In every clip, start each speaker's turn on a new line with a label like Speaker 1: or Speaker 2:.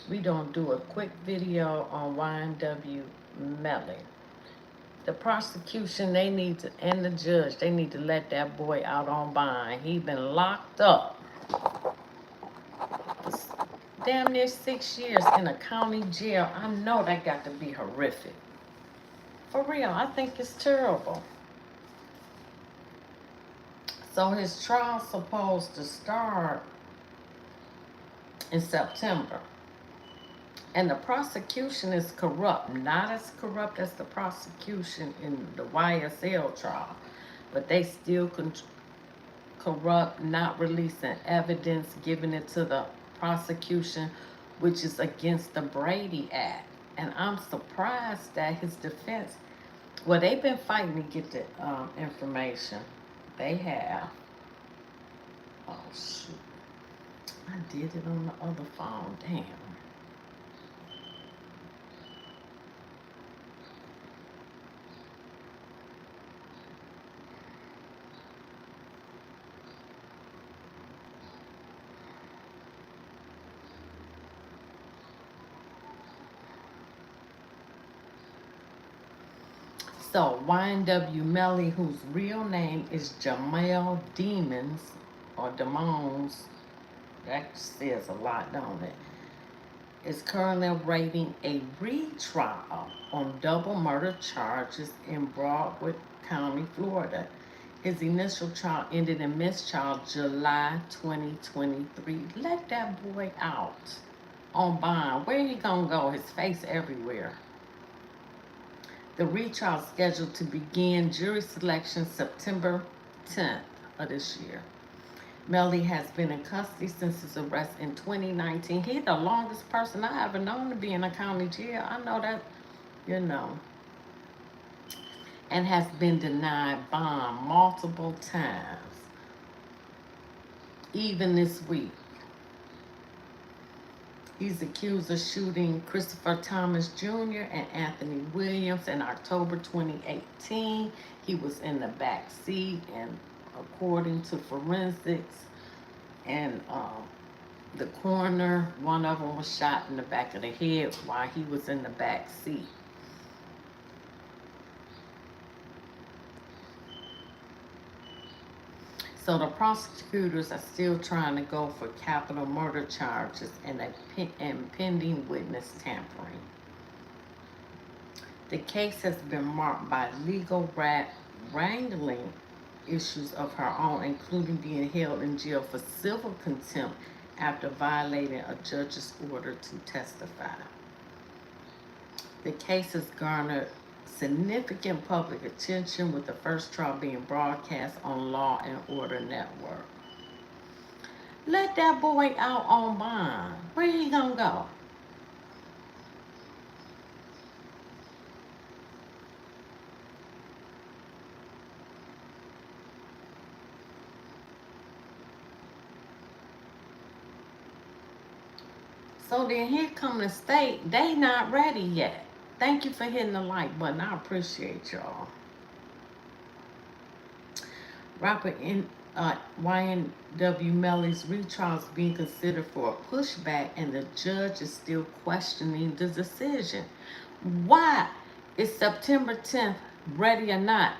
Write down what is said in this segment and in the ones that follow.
Speaker 1: We don't do a quick video on YNW Melly. The prosecution, they need to, and the judge, they need to let that boy out on bond. He been locked up for damn near 6 years in a county jail. I know that got to be horrific. For real, I think it's terrible. So his trial's supposed to start in September. And the prosecution is corrupt, not as corrupt as the prosecution in the YSL trial, but they still corrupt, not releasing evidence, giving it to the prosecution, which is against the Brady Act. And I'm surprised that his defense, well, they've been fighting to get the information. They have. Oh, shoot. I did it on the other phone. Damn. So, YNW Melly, whose real name is Jamel Demons, or Demons, that says a lot, don't it? Is currently awaiting a retrial on double murder charges in Broward County, Florida. His initial trial ended in mistrial July 2023. Let that boy out on bond. Where he gonna go? His face everywhere. The retrial is scheduled to begin jury selection September 10th of this year. Melly has been in custody since his arrest in 2019. He's the longest person I ever known to be in a county jail. I know that, you know. And has been denied bond multiple times, even this week. He's accused of shooting Christopher Thomas Jr. and Anthony Williams in October 2018. He was in the back seat, and according to forensics and the coroner, one of them was shot in the back of the head while he was in the back seat. So the prosecutors are still trying to go for capital murder charges and pending witness tampering. The case has been marked by legal wrangling issues of her own, including being held in jail for civil contempt after violating a judge's order to testify. The case has garnered significant public attention, with the first trial being broadcast on Law and Order Network. Let that boy out on bond. Where he gonna go? So then here come the state. They not ready yet. Thank you for hitting the like button. I appreciate y'all. Rapper YNW Melly's retrial is being considered for a pushback, and the judge is still questioning the decision. Why is September 10th ready or not?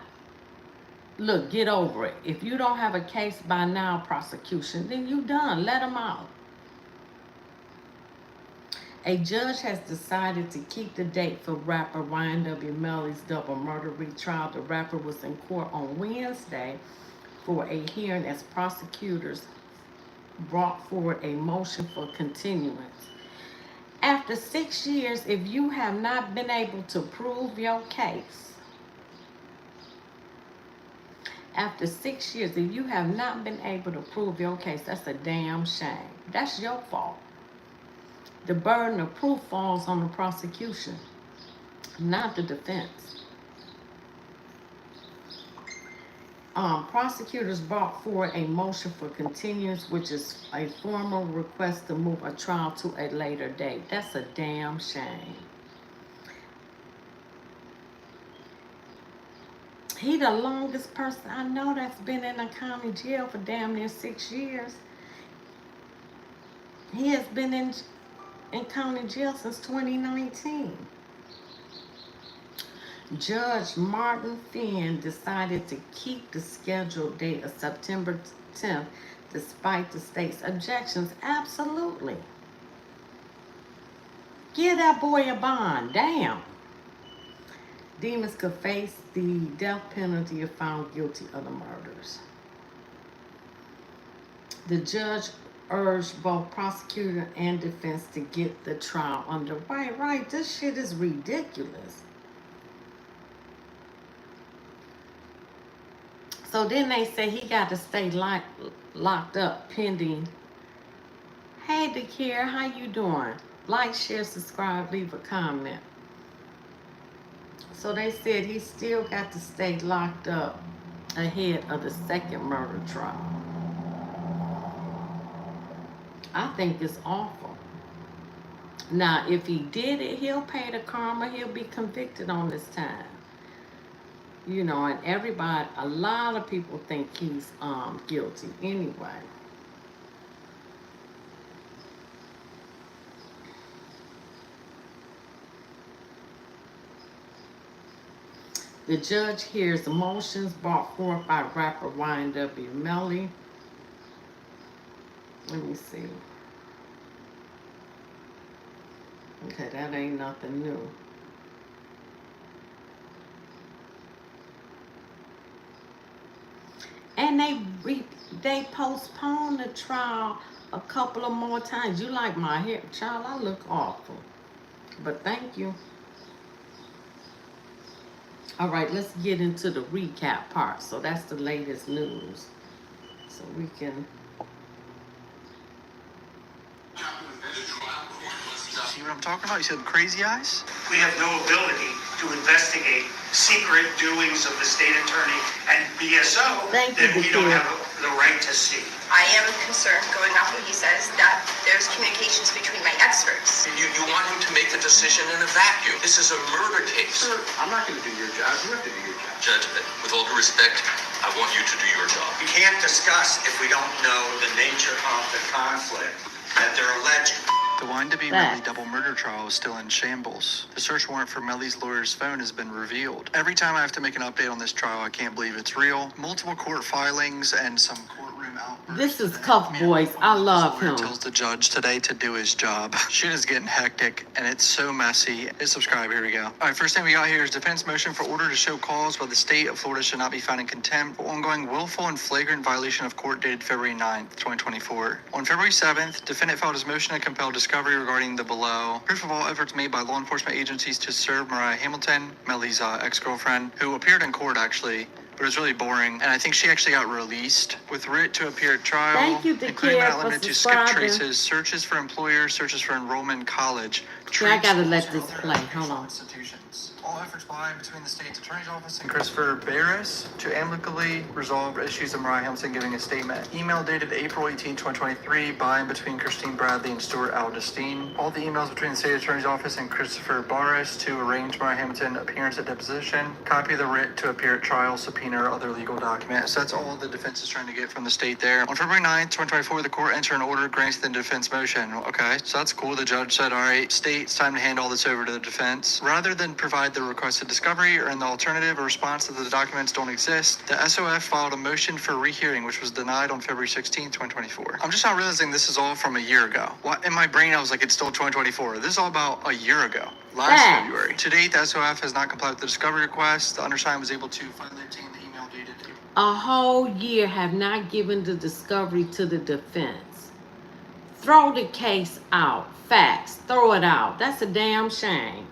Speaker 1: Look, get over it. If you don't have a case by now, prosecution, then you done. Let them out. A judge has decided to keep the date for rapper YNW Melly's double murder retrial. The rapper was in court on Wednesday for a hearing as prosecutors brought forward a motion for continuance. After 6 years, if you have not been able to prove your case, after 6 years, if you have not been able to prove your case, that's a damn shame. That's your fault. The burden of proof falls on the prosecution, not the defense. Prosecutors brought forward a motion for continuance, which is a formal request to move a trial to a later date. That's a damn shame. He the longest person I know that's been in a county jail for damn near 6 years. He has been in in county jail since 2019. Judge Martin Finn decided to keep the scheduled date of September 10th despite the state's objections. Absolutely. Give that boy a bond. Damn. Demons could face the death penalty if found guilty of the murders. The judge urged both prosecutor and defense to get the trial underway. Right, this shit is ridiculous. So then they say he got to stay locked up pending. Hey, Dakir, how you doing? Like, share, subscribe, leave a comment. So they said he still got to stay locked up ahead of the second murder trial. I think it's awful. Now, if he did it, he'll pay the karma. He'll be convicted on this time. You know, and everybody, a lot of people think he's guilty anyway. The judge hears the motions brought forth by rapper YNW Melly. Let me see. Okay, that ain't nothing new. And they postponed the trial a couple of more times. You like my hair, child? I look awful, but thank you. All right, let's get into the recap part. So that's the latest news. So we can.
Speaker 2: See what I'm talking about? You said crazy eyes?
Speaker 3: We have no ability to investigate secret doings of the state attorney and BSO that we don't have the right to see.
Speaker 4: I am concerned, going off what he says, that there's communications between my experts.
Speaker 5: You want him to make the decision in a vacuum. This is a murder case.
Speaker 6: Sir, I'm not going to do your job. You have to do your job.
Speaker 5: Judge, with all due respect, I want you to do your job.
Speaker 3: We can't discuss if we don't know the nature of the conflict that they're alleging.
Speaker 2: The YNW Melly double murder trial is still in shambles. The search warrant for Melly's lawyer's phone has been revealed. Every time I have to make an update on this trial, I can't believe it's real. Multiple court filings and some courtroom outbursts.
Speaker 1: This is Cuff Boys. I love him.
Speaker 2: Tells the judge today to do his job. Shit is getting hectic and it's so messy. Hit subscribe. Here we go. All right, first thing we got here is defense motion for order to show cause by the state of Florida should not be found in contempt for ongoing willful and flagrant violation of court dated February 9th, 2024. On February 7th, defendant filed his motion to compel discovery regarding the below. Proof of all efforts made by law enforcement agencies to serve Mariah Hamilton, Melly's ex-girlfriend, who appeared in court actually, but it was really boring. And I think she actually got released with writ to appear at trial.
Speaker 1: Thank you,
Speaker 2: including
Speaker 1: Dakir,
Speaker 2: not limited
Speaker 1: for
Speaker 2: to skip
Speaker 1: subscribing.
Speaker 2: traces, searches for employers, searches for enrollment in college.
Speaker 1: See, I gotta let this play. Hold on.
Speaker 2: Institutions. All efforts by and between the state's attorney's office and Christopher Barris to amicably resolve issues of Mariah Hamilton giving a statement. Email dated April 18, 2023 by and between Christine Bradley and Stuart Aldestein. All the emails between the state attorney's office and Christopher Barris to arrange Mariah Hamilton appearance at deposition. Copy of the writ to appear at trial, subpoena, or other legal documents. So that's all the defense is trying to get from the state there. On February 9th, 2024, the court entered an order granting the defense motion. Okay, so that's cool. The judge said, all right, state, it's time to hand all this over to the defense. Rather than provide the requested discovery or in the alternative, a response that the documents don't exist, the SOF filed a motion for rehearing, which was denied on February 16th, 2024. I'm just not realizing this is all from a year ago. In my brain, I was like, it's still 2024. This is all about a year ago. Last February. To date, the SOF has not complied with the discovery request. The undersigned was able to finally obtain the email dated April.
Speaker 1: A whole year have not given the discovery to the defense. Throw the case out. Facts. Throw it out. That's a damn shame.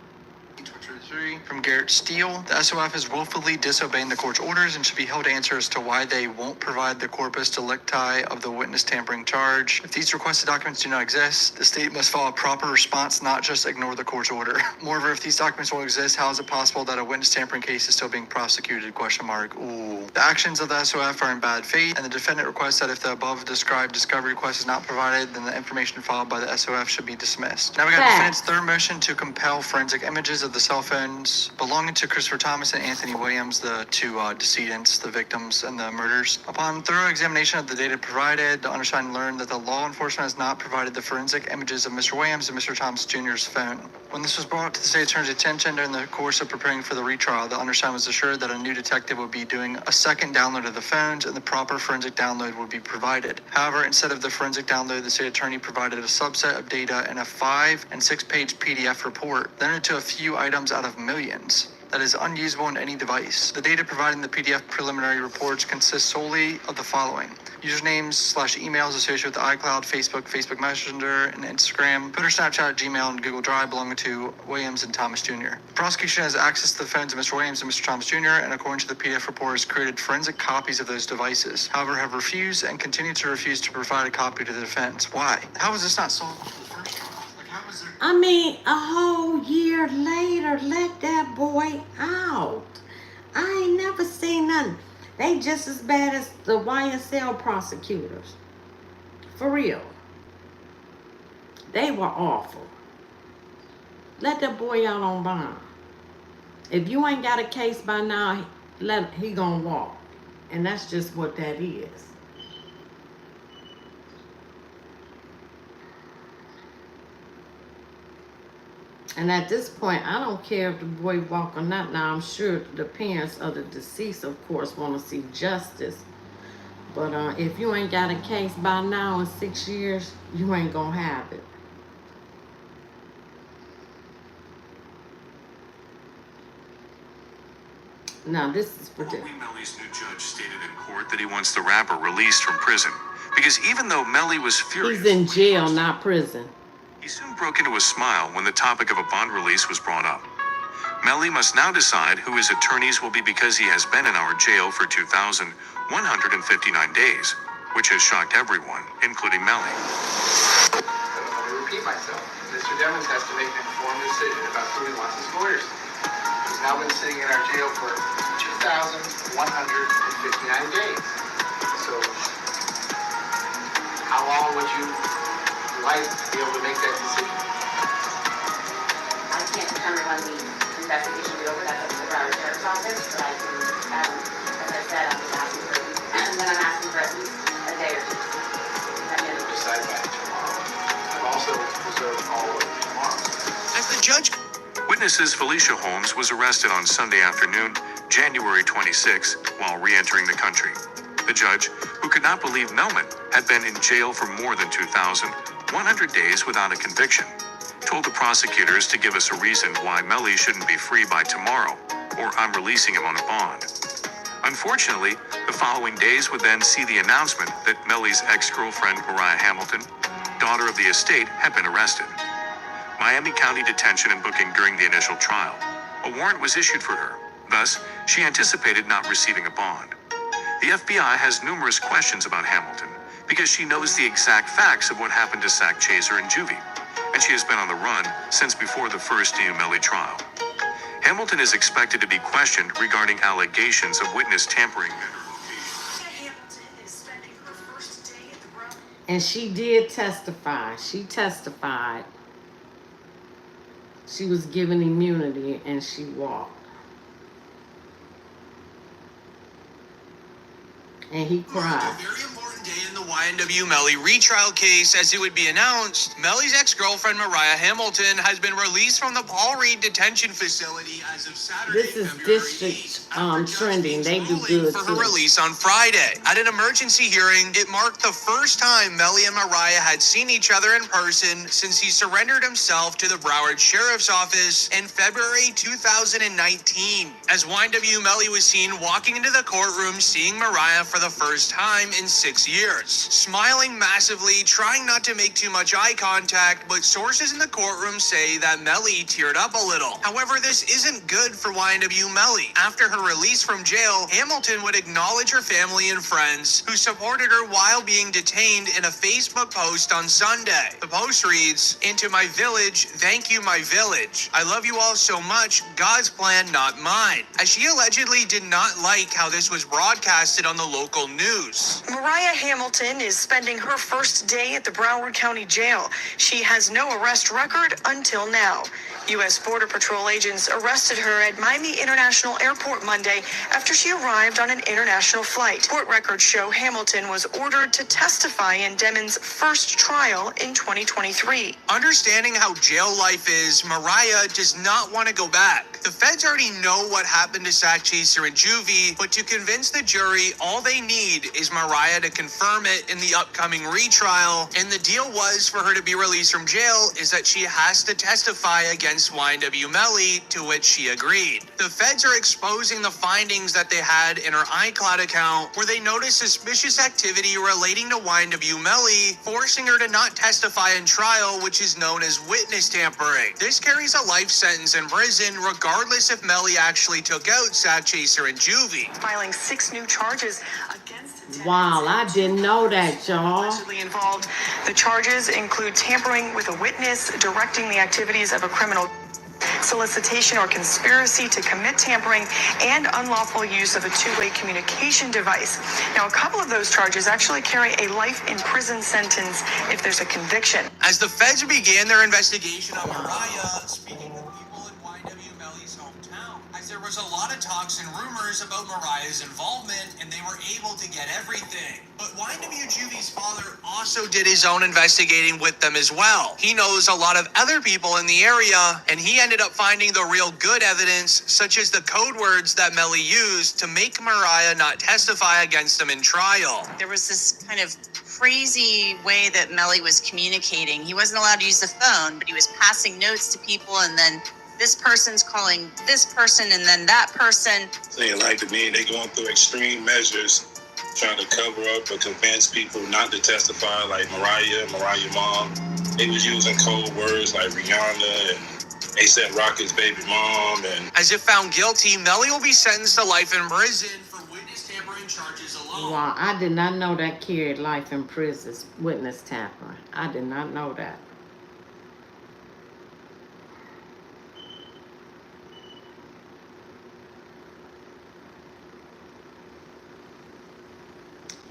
Speaker 2: From Garrett Steele, the SOF is willfully disobeying the court's orders and should be held to answer as to why they won't provide the corpus delicti of the witness tampering charge. If these requested documents do not exist, the state must file a proper response, not just ignore the court's order. Moreover, if these documents don't exist, how is it possible that a witness tampering case is still being prosecuted? Question mark. Ooh. The actions of the SOF are in bad faith, and the defendant requests that if the above described discovery request is not provided, then the information filed by the SOF should be dismissed. Now we got the defendant's third motion to compel forensic images of the cell phone phones belonging to Christopher Thomas and Anthony Williams, the two decedents, the victims, and the murders. Upon thorough examination of the data provided, the undersigned learned that the law enforcement has not provided the forensic images of Mr. Williams and Mr. Thomas Jr.'s phone. When this was brought to the state attorney's attention during the course of preparing for the retrial, the undersigned was assured that a new detective would be doing a second download of the phones and the proper forensic download would be provided. However, instead of the forensic download, the state attorney provided a subset of data in a 5- and 6-page PDF report, limited to a few items out of millions, that is unusable on any device. The data provided in the PDF preliminary reports consists solely of the following: usernames/emails associated with iCloud, Facebook Messenger, and Instagram, Twitter, Snapchat, Gmail, and Google Drive belonging to Williams and Thomas Jr. The prosecution has access to the phones of Mr. Williams and Mr. Thomas Jr., and according to the PDF report, has created forensic copies of those devices. However, have refused and continue to refuse to provide a copy to the defense. Why? How is this not solved for the first trial? Like, how is there...
Speaker 1: I mean, a whole year later, let that boy out. I ain't never seen nothing. They just as bad as the YSL prosecutors. For real. They were awful. Let that boy out on bond. If you ain't got a case by now, he gonna walk. And that's just what that is. And at this point, I don't care if the boy walk or not. Now, I'm sure the parents of the deceased, of course, want to see justice. But if you ain't got a case by now in 6 years, you ain't going to have it. Now, this is for
Speaker 7: Melly's new judge stated in court that he wants the rapper released from prison. Because even though Melly was furious...
Speaker 1: He's in jail, not prison.
Speaker 7: He soon broke into a smile when the topic of a bond release was brought up. Melly must now decide who his attorneys will be because he has been in our jail for 2,159 days, which has shocked everyone, including Melly.
Speaker 6: Let me repeat myself. Mr. Demons has to make an informed decision about who he wants as lawyers. He's now been sitting in our jail for 2,159 days. So, how long would you like to be able to make that decision?
Speaker 8: I can't determine when the investigation will be over. That's up to the Broward Sheriff's Office, but I can, as I said, I'm just asking for, and then I'm asking for at least a day or two.
Speaker 6: We'll decide by tomorrow. I've also reserved all of tomorrow.
Speaker 7: As the judge... Witnesses Felicia Holmes was arrested on Sunday afternoon, January 26, while re-entering the country. The judge, who could not believe Melman had been in jail for more than 2,100 days without a conviction, told the prosecutors to give us a reason why Melly shouldn't be free by tomorrow, or I'm releasing him on a bond. Unfortunately, the following days would then see the announcement that Melly's ex-girlfriend, Mariah Hamilton, daughter of the estate, had been arrested. Miami County detention and booking during the initial trial. A warrant was issued for her. Thus, she anticipated not receiving a bond. The FBI has numerous questions about Hamilton because she knows the exact facts of what happened to Zach Chaser and Juvie, and she has been on the run since before the first new Melly trial. Hamilton is expected to be questioned regarding allegations of witness tampering at her location.
Speaker 1: And she did testify. She testified. She was given immunity and she walked. And he cried.
Speaker 9: A very important day in the YNW Melly retrial case, as it would be announced. Melly's ex-girlfriend Mariah Hamilton has been released from the Paul Reed detention facility as of Saturday.
Speaker 1: This is district trending. They do good
Speaker 9: for her release on Friday. At an emergency hearing, it marked the first time Melly and Mariah had seen each other in person since he surrendered himself to the Broward Sheriff's Office in February 2019. As YNW Melly was seen walking into the courtroom, seeing Mariah for the first time in 6 years. Smiling massively, trying not to make too much eye contact, but sources in the courtroom say that Melly teared up a little. However, this isn't good for YNW Melly. After her release from jail, Hamilton would acknowledge her family and friends who supported her while being detained in a Facebook post on Sunday. The post reads, "Into my village, thank you my village. I love you all so much, God's plan, not mine." As she allegedly did not like how this was broadcasted on the local news.
Speaker 10: Mariah Hamilton is spending her first day at the Broward County Jail. She has no arrest record until now. U.S. Border Patrol agents arrested her at Miami International Airport Monday after she arrived on an international flight. Court records show Hamilton was ordered to testify in Demon's first trial in 2023.
Speaker 9: Understanding how jail life is, Mariah does not want to go back. The feds already know what happened to Sack Chaser and Juvie, but to convince the jury, all they need is Mariah to confirm it in the upcoming retrial. And the deal was for her to be released from jail is that she has to testify against YNW Melly, to which she agreed. The feds are exposing the findings that they had in her iCloud account, where they noticed suspicious activity relating to YNW Melly, forcing her to not testify in trial, which is known as witness tampering. This carries a life sentence in prison, regardless if Melly actually took out Sack Chaser and Juvie.
Speaker 10: Filing 6 new charges against
Speaker 1: Wow, I didn't know that, y'all.
Speaker 10: allegedly involved. The charges include tampering with a witness, directing the activities of a criminal, solicitation or conspiracy to commit tampering, and unlawful use of a two-way communication device. Now, a couple of those charges actually carry a life in prison sentence if there's a conviction.
Speaker 9: As the feds began their investigation on Mariah, speaking with people in YNW Melly's hometown, as there was a lot of talks and rumors about Mariah's involvement, and they were able to get everything. But YNW Juvie's father also did his own investigating with them as well. He knows a lot of other people in the area, and he ended up finding the real good evidence, such as the code words that Melly used to make Mariah not testify against him in trial.
Speaker 11: There was this kind of crazy way that Melly was communicating. He wasn't allowed to use the phone, but he was passing notes to people, and then this person's calling this person, and then that person.
Speaker 12: They like to me, they going through extreme measures, trying to cover up or convince people not to testify, like Mariah mom. They was using code words like Rihanna, and they said Rocket's baby mom. And
Speaker 9: as if found guilty, Melly will be sentenced to life in prison for witness tampering charges alone.
Speaker 1: Wow, I did not know that carried life in prison, witness tampering. I did not know that.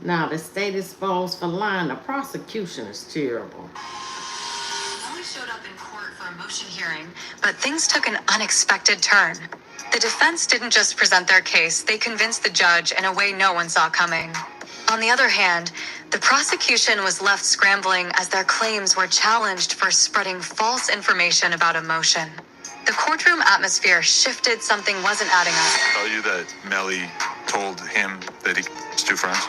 Speaker 1: Now, the state is exposed for lying. The prosecution is terrible.
Speaker 13: Melly showed up in court for a motion hearing, but things took an unexpected turn. The defense didn't just present their case, they convinced the judge in a way no one saw coming. On the other hand, the prosecution was left scrambling as their claims were challenged for spreading false information about a motion. The courtroom atmosphere shifted. Something wasn't adding up.
Speaker 14: Tell you that Melly told him that he was two friends?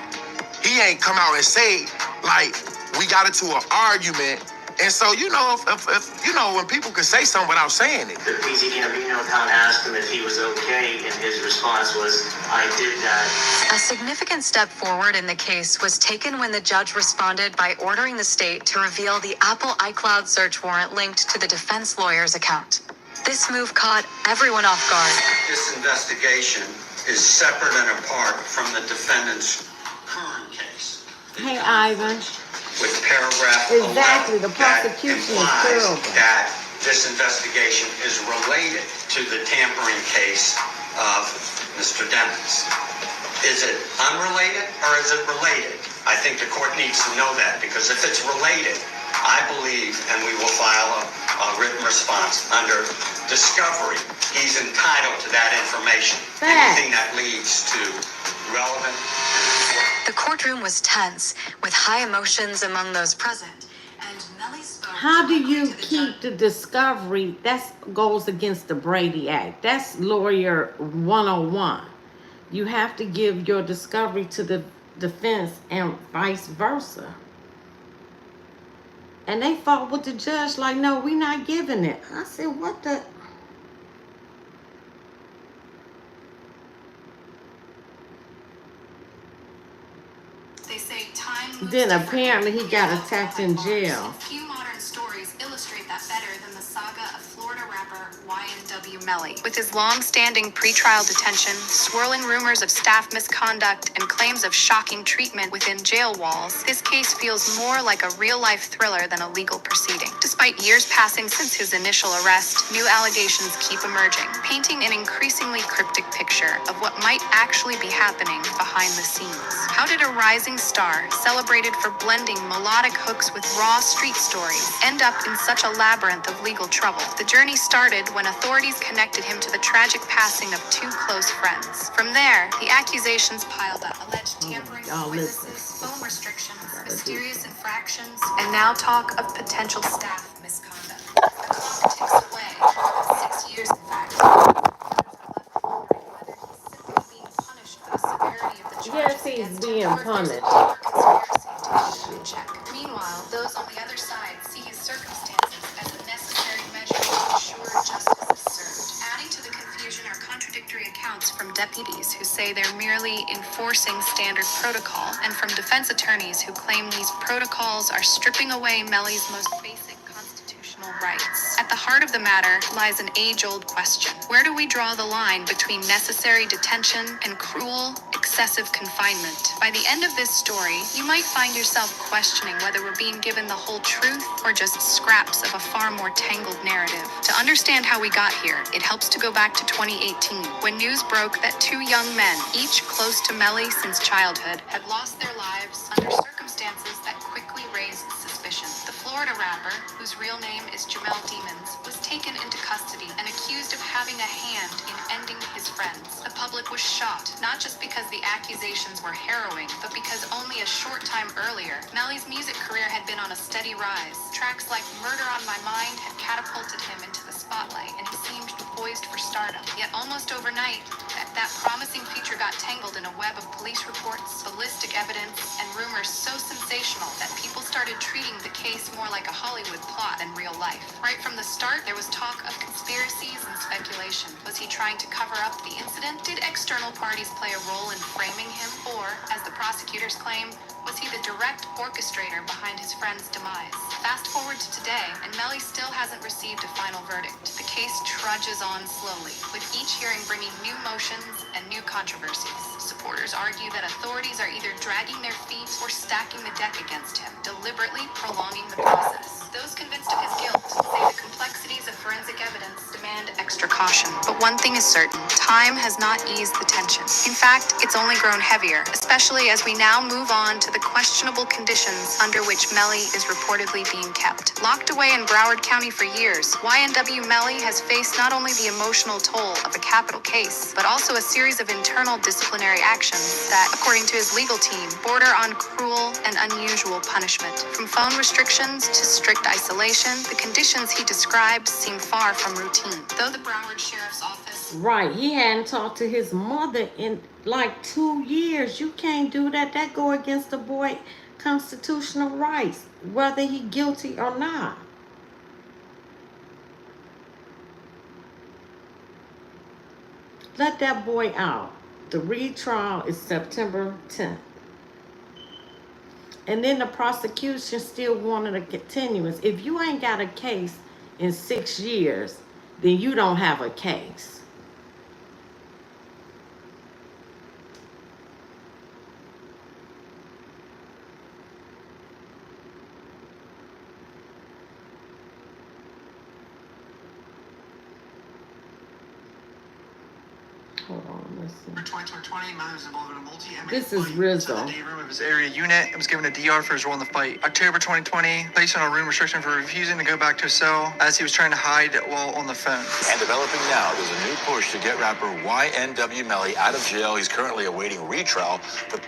Speaker 5: He ain't come out and say, like, we got into an argument. And so, you know, if you know, when people can say something without saying it.
Speaker 3: The PZDMV town asked him if he was okay, and his response was, I did that.
Speaker 13: A significant step forward in the case was taken when the judge responded by ordering the state to reveal the Apple iCloud search warrant linked to the defense lawyer's account. This move caught everyone off guard.
Speaker 3: This investigation is separate and apart from the defendant's current case.
Speaker 1: Hey, Ivan.
Speaker 3: With paragraph
Speaker 1: Exactly,
Speaker 3: 11
Speaker 1: the prosecution is terrible.
Speaker 3: that this investigation is related to the tampering case of Mr. Demons. Is it unrelated or is it related? I think the court needs to know that, because if it's related, I believe, and we will file a written response under discovery, he's entitled to that information. Anything that leads to relevant.
Speaker 13: The courtroom was tense, with high emotions among those present. And Melly spoke.
Speaker 1: How do you keep the discovery? That goes against the Brady Act. That's lawyer 101. You have to give your discovery to the defense and vice versa. And they fought with the judge like, no, we're not giving it. I said, what the?
Speaker 13: They say time.
Speaker 1: Then apparently he got attacked in jail.
Speaker 13: Few modern stories illustrate illustrate that better than the saga of Florida rapper YNW Melly. With his long-standing pretrial detention, swirling rumors of staff misconduct, and claims of shocking treatment within jail walls, this case feels more like a real-life thriller than a legal proceeding. Despite years passing since his initial arrest, new allegations keep emerging, painting an increasingly cryptic picture of what might actually be happening behind the scenes. How did a rising star, celebrated for blending melodic hooks with raw street stories, end up in such a labyrinth of legal trouble? The journey started when authorities connected him to the tragic passing of two close friends. From there, the accusations piled up. Alleged tampering with witnesses, phone restrictions, mysterious infractions, and now talk of potential staff misconduct. The clock ticks away, more than 6 years in fact.
Speaker 1: Yes, he's being punished.
Speaker 13: Meanwhile, those on the other side see his circumstances as a necessary measure to ensure justice is served. Adding to the confusion are contradictory accounts from deputies who say they're merely enforcing standard protocol, and from defense attorneys who claim these protocols are stripping away Melly's most basic constitutional rights. At the heart of the matter lies an age-old question. Where do we draw the line between necessary detention and cruel, excessive confinement? By the end of this story, you might find yourself questioning whether we're being given the whole truth or just scraps of a far more tangled narrative. To understand how we got here, it helps to go back to 2018, when news broke that two young men, each close to Melly since childhood, had lost their lives under circumstances that quickly raised suspicion. The Florida rapper, whose real name is Jamel Demons, was taken into custody and accused of having a hand in ending his friends. The public was shocked, not just because the accusations were harrowing, but because only a short time earlier, Melly's music career had been on a steady rise. Tracks like Murder on My Mind had catapulted him into the spotlight, and he seemed poised for stardom. Yet almost overnight, that promising future got tangled in a web of police reports, ballistic evidence, and rumors so sensational that people started treating the case more like a Hollywood plot than real life. Right from the start, there was talk of conspiracies and speculation. Was he trying to cover up the incident? Did external parties play a role in framing him? Or, as the prosecutors claim, was he the direct orchestrator behind his friend's demise? Fast forward to today, and Melly still hasn't received a final verdict. The case trudges on slowly, with each hearing bringing new motions and new controversies. Supporters argue that authorities are either dragging their feet or stacking the deck against him, deliberately prolonging the process. Those convinced of his guilt say the complexities of forensic evidence demand extra caution. But one thing is certain, time has not eased the tension. In fact, it's only grown heavier, especially as we now move on to the questionable conditions under which Melly is reportedly being kept. Locked away in Broward County for years, YNW Melly has faced not only the emotional toll of a capital case, but also a series of internal disciplinary actions that, according to his legal team, border on cruel and unusual punishment. From phone restrictions to strict isolation, the conditions he describes seem far from routine. Though the Broward Sheriff's Office...
Speaker 1: Right, he hadn't talked to his mother in like 2 years. You can't do that. That go against the boy's constitutional rights, whether he guilty or not. Let that boy out. The retrial is September 10th. And then the prosecution still wanted a continuance. If you ain't got a case in 6 years, then you don't have a case. Hold on, listen.
Speaker 2: 2020, Melly was involved in a multi-MA
Speaker 1: This is
Speaker 2: fight
Speaker 1: Rizzo.
Speaker 2: in the day room of his area unit and was given a DR for his role in the fight. October 2020, placed on a room restriction for refusing to go back to his cell as he was trying to hide while on the phone.
Speaker 15: And developing now, there's a new push to get rapper YNW Melly out of jail. He's currently awaiting retrial for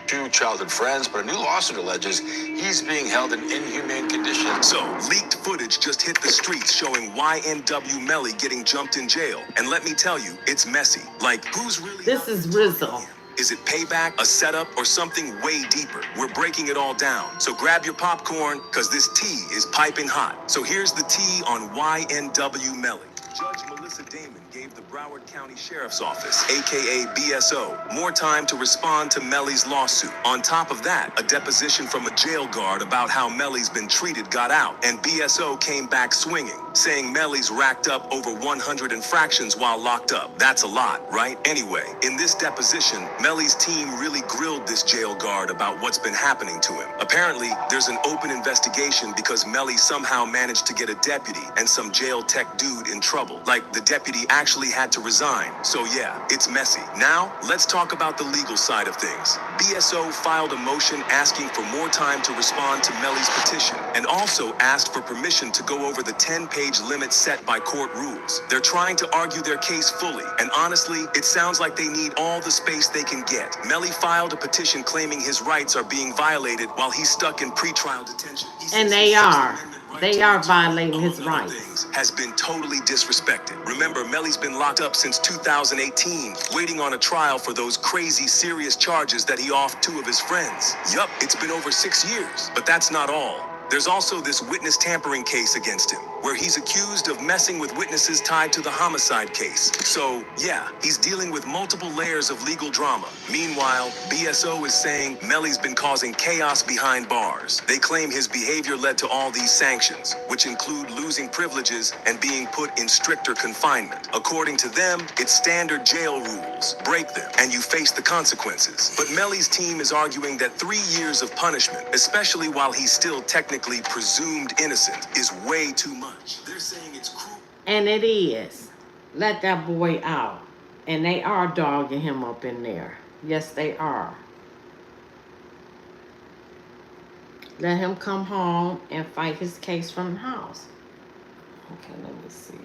Speaker 15: two childhood friends, but a new lawsuit alleges he's being held in inhumane conditions.
Speaker 16: So, leaked footage just hit the streets showing YNW Melly getting jumped in jail. And let me tell you, it's messy. Like, who's really...
Speaker 1: This is Rizzo.
Speaker 16: Is it payback, a setup, or something way deeper? We're breaking it all down. So grab your popcorn, because this tea is piping hot. So here's the tea on YNW Melly. Judge Melissa Melissa Damon gave the Broward County Sheriff's Office, aka BSO, more time to respond to Melly's lawsuit. On top of that, a deposition from a jail guard about how Melly's been treated got out, and BSO came back swinging, saying Melly's racked up over 100 infractions while locked up. That's a lot, right? Anyway, in this deposition, Melly's team really grilled this jail guard about what's been happening to him. Apparently, there's an open investigation because Melly somehow managed to get a deputy and some jail tech dude in trouble. Like, the deputy actually had to resign. So yeah, it's messy. Now, let's talk about the legal side of things. BSO filed a motion asking for more time to respond to Melly's petition, and also asked for permission to go over the 10-page limit set by court rules. They're trying to argue their case fully, and honestly, it sounds like they need all the space they can get. Melly filed a petition claiming his rights are being violated while he's stuck in pretrial detention.
Speaker 1: And they are. They are violating his rights.
Speaker 16: Has been totally disrespected. Remember, Melly's been locked up since 2018, waiting on a trial for those crazy serious charges that he offed 2 of his friends. Yup, it's been over 6 years. But that's not all. There's also this witness tampering case against him, where he's accused of messing with witnesses tied to the homicide case. So, yeah, he's dealing with multiple layers of legal drama. Meanwhile, BSO is saying Melly's been causing chaos behind bars. They claim his behavior led to all these sanctions, which include losing privileges and being put in stricter confinement. According to them, it's standard jail rules. Break them, and you face the consequences. But Melly's team is arguing that 3 years of punishment, especially while he's still technically presumed innocent, is way too much. They're saying it's cruel.
Speaker 1: And it is. Let that boy out. And they are dogging him up in there. Yes, they are. Let him come home and fight his case from the house. Okay, let me see.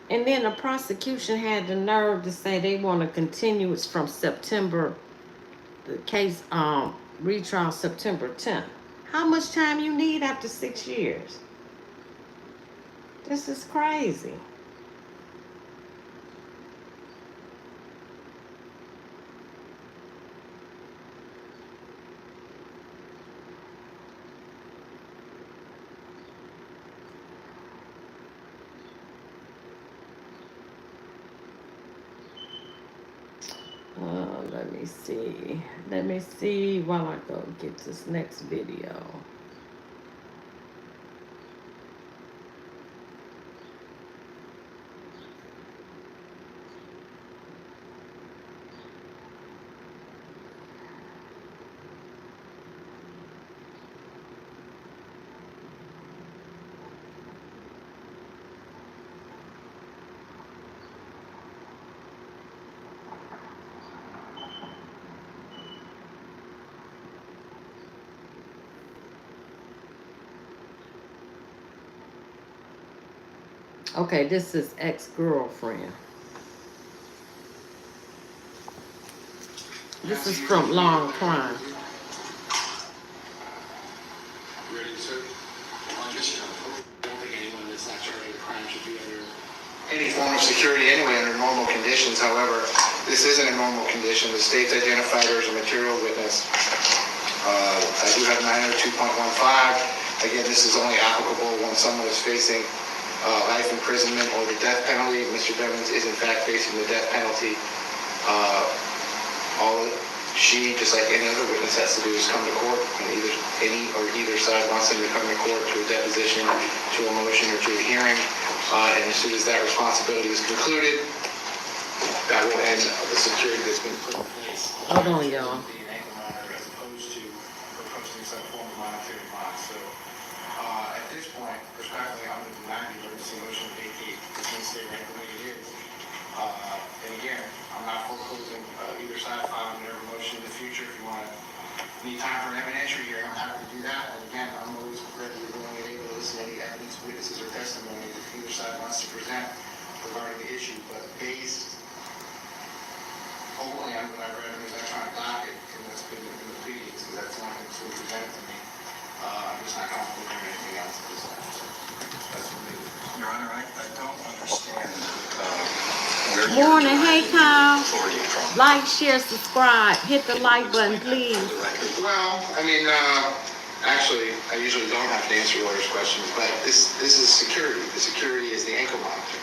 Speaker 1: And then the prosecution had the nerve to say they want to continue it from September. The case retrial September 10th. How much time you need after 6 years? This is crazy. Let me see. Let me see while I go get this next video. Okay, this is ex-girlfriend. This is from Long Crime.
Speaker 6: Ready, sir? I don't think anyone that's not charged with a crime should be under any form of security anyway under normal conditions. However, this isn't a normal condition. The state's identified her as a material witness. I do have 902.15. Again, this is only applicable when someone is facing life imprisonment or the death penalty. Mr. Devins is in fact facing the death penalty. All she, just like any other witness, has to do is come to court, and either side wants them to come to court to a deposition, to a motion, or to a hearing. And as soon as that responsibility is concluded, that will end the security that's been put in place.
Speaker 1: Hold on, y'all.
Speaker 6: As opposed to posting some form of monetary bond. So at this point, respectfully, I'm going to deny the emergency motion to vacate. It's going to stay right the way it is. And again, I'm not foreclosing either side filing their motion in the future. If you want to need time for an evidentiary hearing, I'm happy to do that. And again, I'm always ready to able to listen to any evidence, witnesses, or testimony that either side wants to present regarding the issue. But based only on what I read in the electronic docket, and that's been in the pleadings, because that's the only thing that's been presented to me. I'm just not comfortable hearing anything else at this time. So that's what they do.
Speaker 3: Your Honor, I don't understand
Speaker 1: Morning, hey Kyle. Like, share, subscribe. Hit the like button, please.
Speaker 6: Well, I mean, Actually, I usually don't have to answer lawyers' questions, but this is security. The security is the ankle monitor.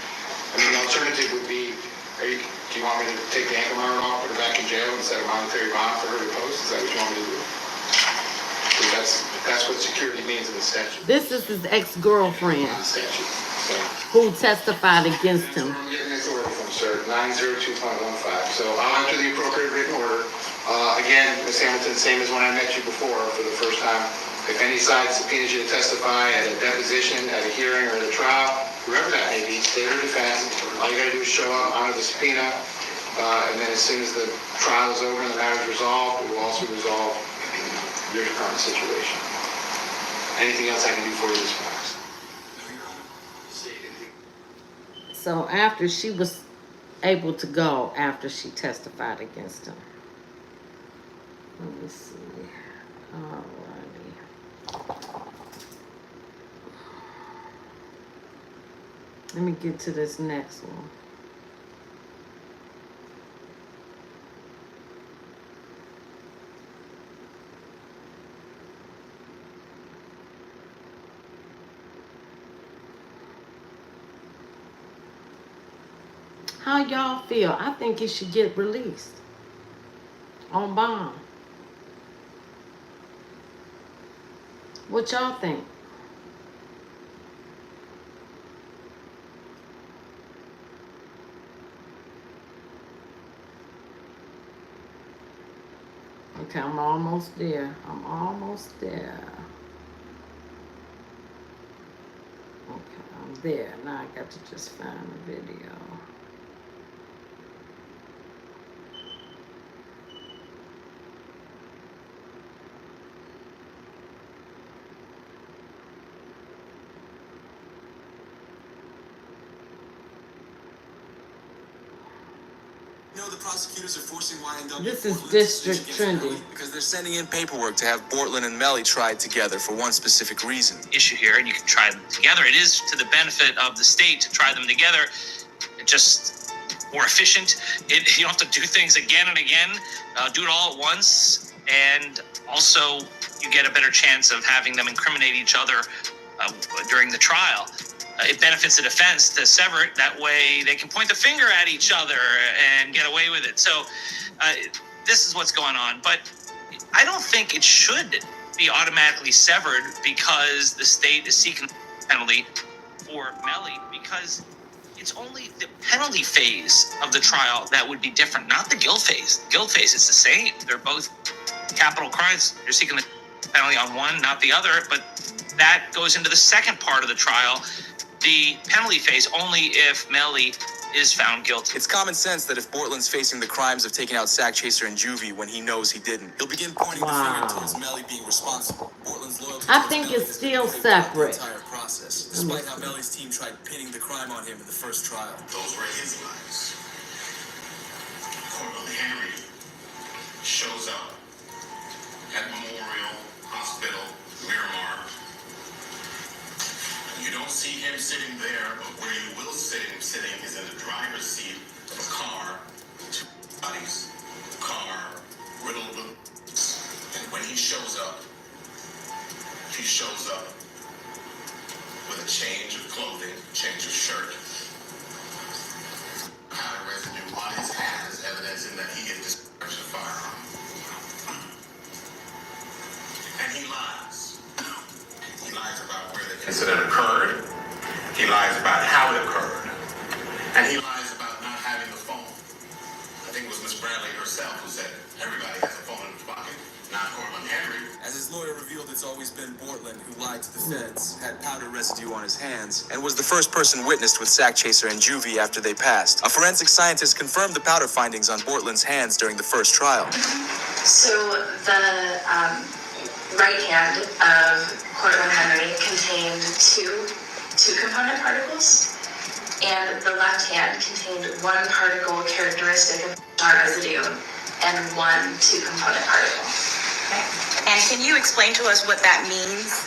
Speaker 6: I mean, the alternative would be, do you want me to take the ankle monitor off, put her back in jail, and set a monetary bond for her to post? Is that what you want me to do? That's what security means in the statute.
Speaker 1: This is his ex-girlfriend
Speaker 6: Statute. So,
Speaker 1: who testified against him.
Speaker 6: I'm getting this order from sir, 902.15. So I'll enter the appropriate written order. Again, Ms. Hamilton, same as when I met you before for the first time. If any side subpoenas you to testify at a deposition, at a hearing, or at a trial, whoever that may be, state or defense, all you got to do is show up, honor the subpoena, and then as soon as the trial is over and the matter is resolved, it will also resolve your current situation. Anything else I can do for you this morning?
Speaker 1: So after she was able to go, after she testified against him. Let me see. Alrighty. Let me get to this next one. How y'all feel? I think he should get released on bond. What y'all think? Okay, I'm almost there. I'm almost there. Okay, I'm there. Now I got to just find the video.
Speaker 9: The prosecutors are forcing YNW.
Speaker 1: This is District Trendy.
Speaker 9: Because they're sending in paperwork to have Bortland and Melly tried together for one specific reason. Issue here, and you can try them together. It is to the benefit of the state to try them together. It's just more efficient. You don't have to do things again and again. Do it all at once, and also you get a better chance of having them incriminate each other during the trial. It benefits the defense to sever it. That way they can point the finger at each other and get away with it. So this is what's going on. But I don't think it should be automatically severed because the state is seeking a penalty for Melly, because it's only the penalty phase of the trial that would be different, not the guilt phase. The guilt phase is the same. They're both capital crimes. You're seeking the penalty on one, not the other. But that goes into the second part of the trial, the penalty phase, only if Melly is found guilty. It's common sense that if Bortland's facing the crimes of taking out Sack Chaser and Juvie when he knows he didn't, he'll begin pointing the finger towards Melly being responsible. Bortland's loyalty
Speaker 1: I think it's still separate.
Speaker 9: The entire process, despite how Melly's team tried pinning the crime on him in the first trial.
Speaker 12: Those were his lives. Corporal Henry shows up at Memorial Hospital, Miramar. You don't see him sitting there, but where you will see him sitting is in the driver's seat of a car, two bodies, car riddled with bullets. And when he shows up with a change of clothing, change of shirt, powder residue on his hands, evidencing that he had discharged a firearm. And he lies. He lies about where the incident occurred. He lies about how it occurred. And he lies about not having a phone. I think it was Miss Bradley herself who said everybody has a phone in his pocket, not Cortland Henry.
Speaker 9: As his lawyer revealed, it's always been Bortland who lied to the feds, had powder residue on his hands, and was the first person witnessed with Sack Chaser and Juvie after they passed. A forensic scientist confirmed the powder findings on Bortland's hands during the first trial.
Speaker 8: So the right hand of Cortland Henry contained two component particles, and the left hand contained one particle characteristic of residue and one two-component particle. Okay. And can you explain to us what that means?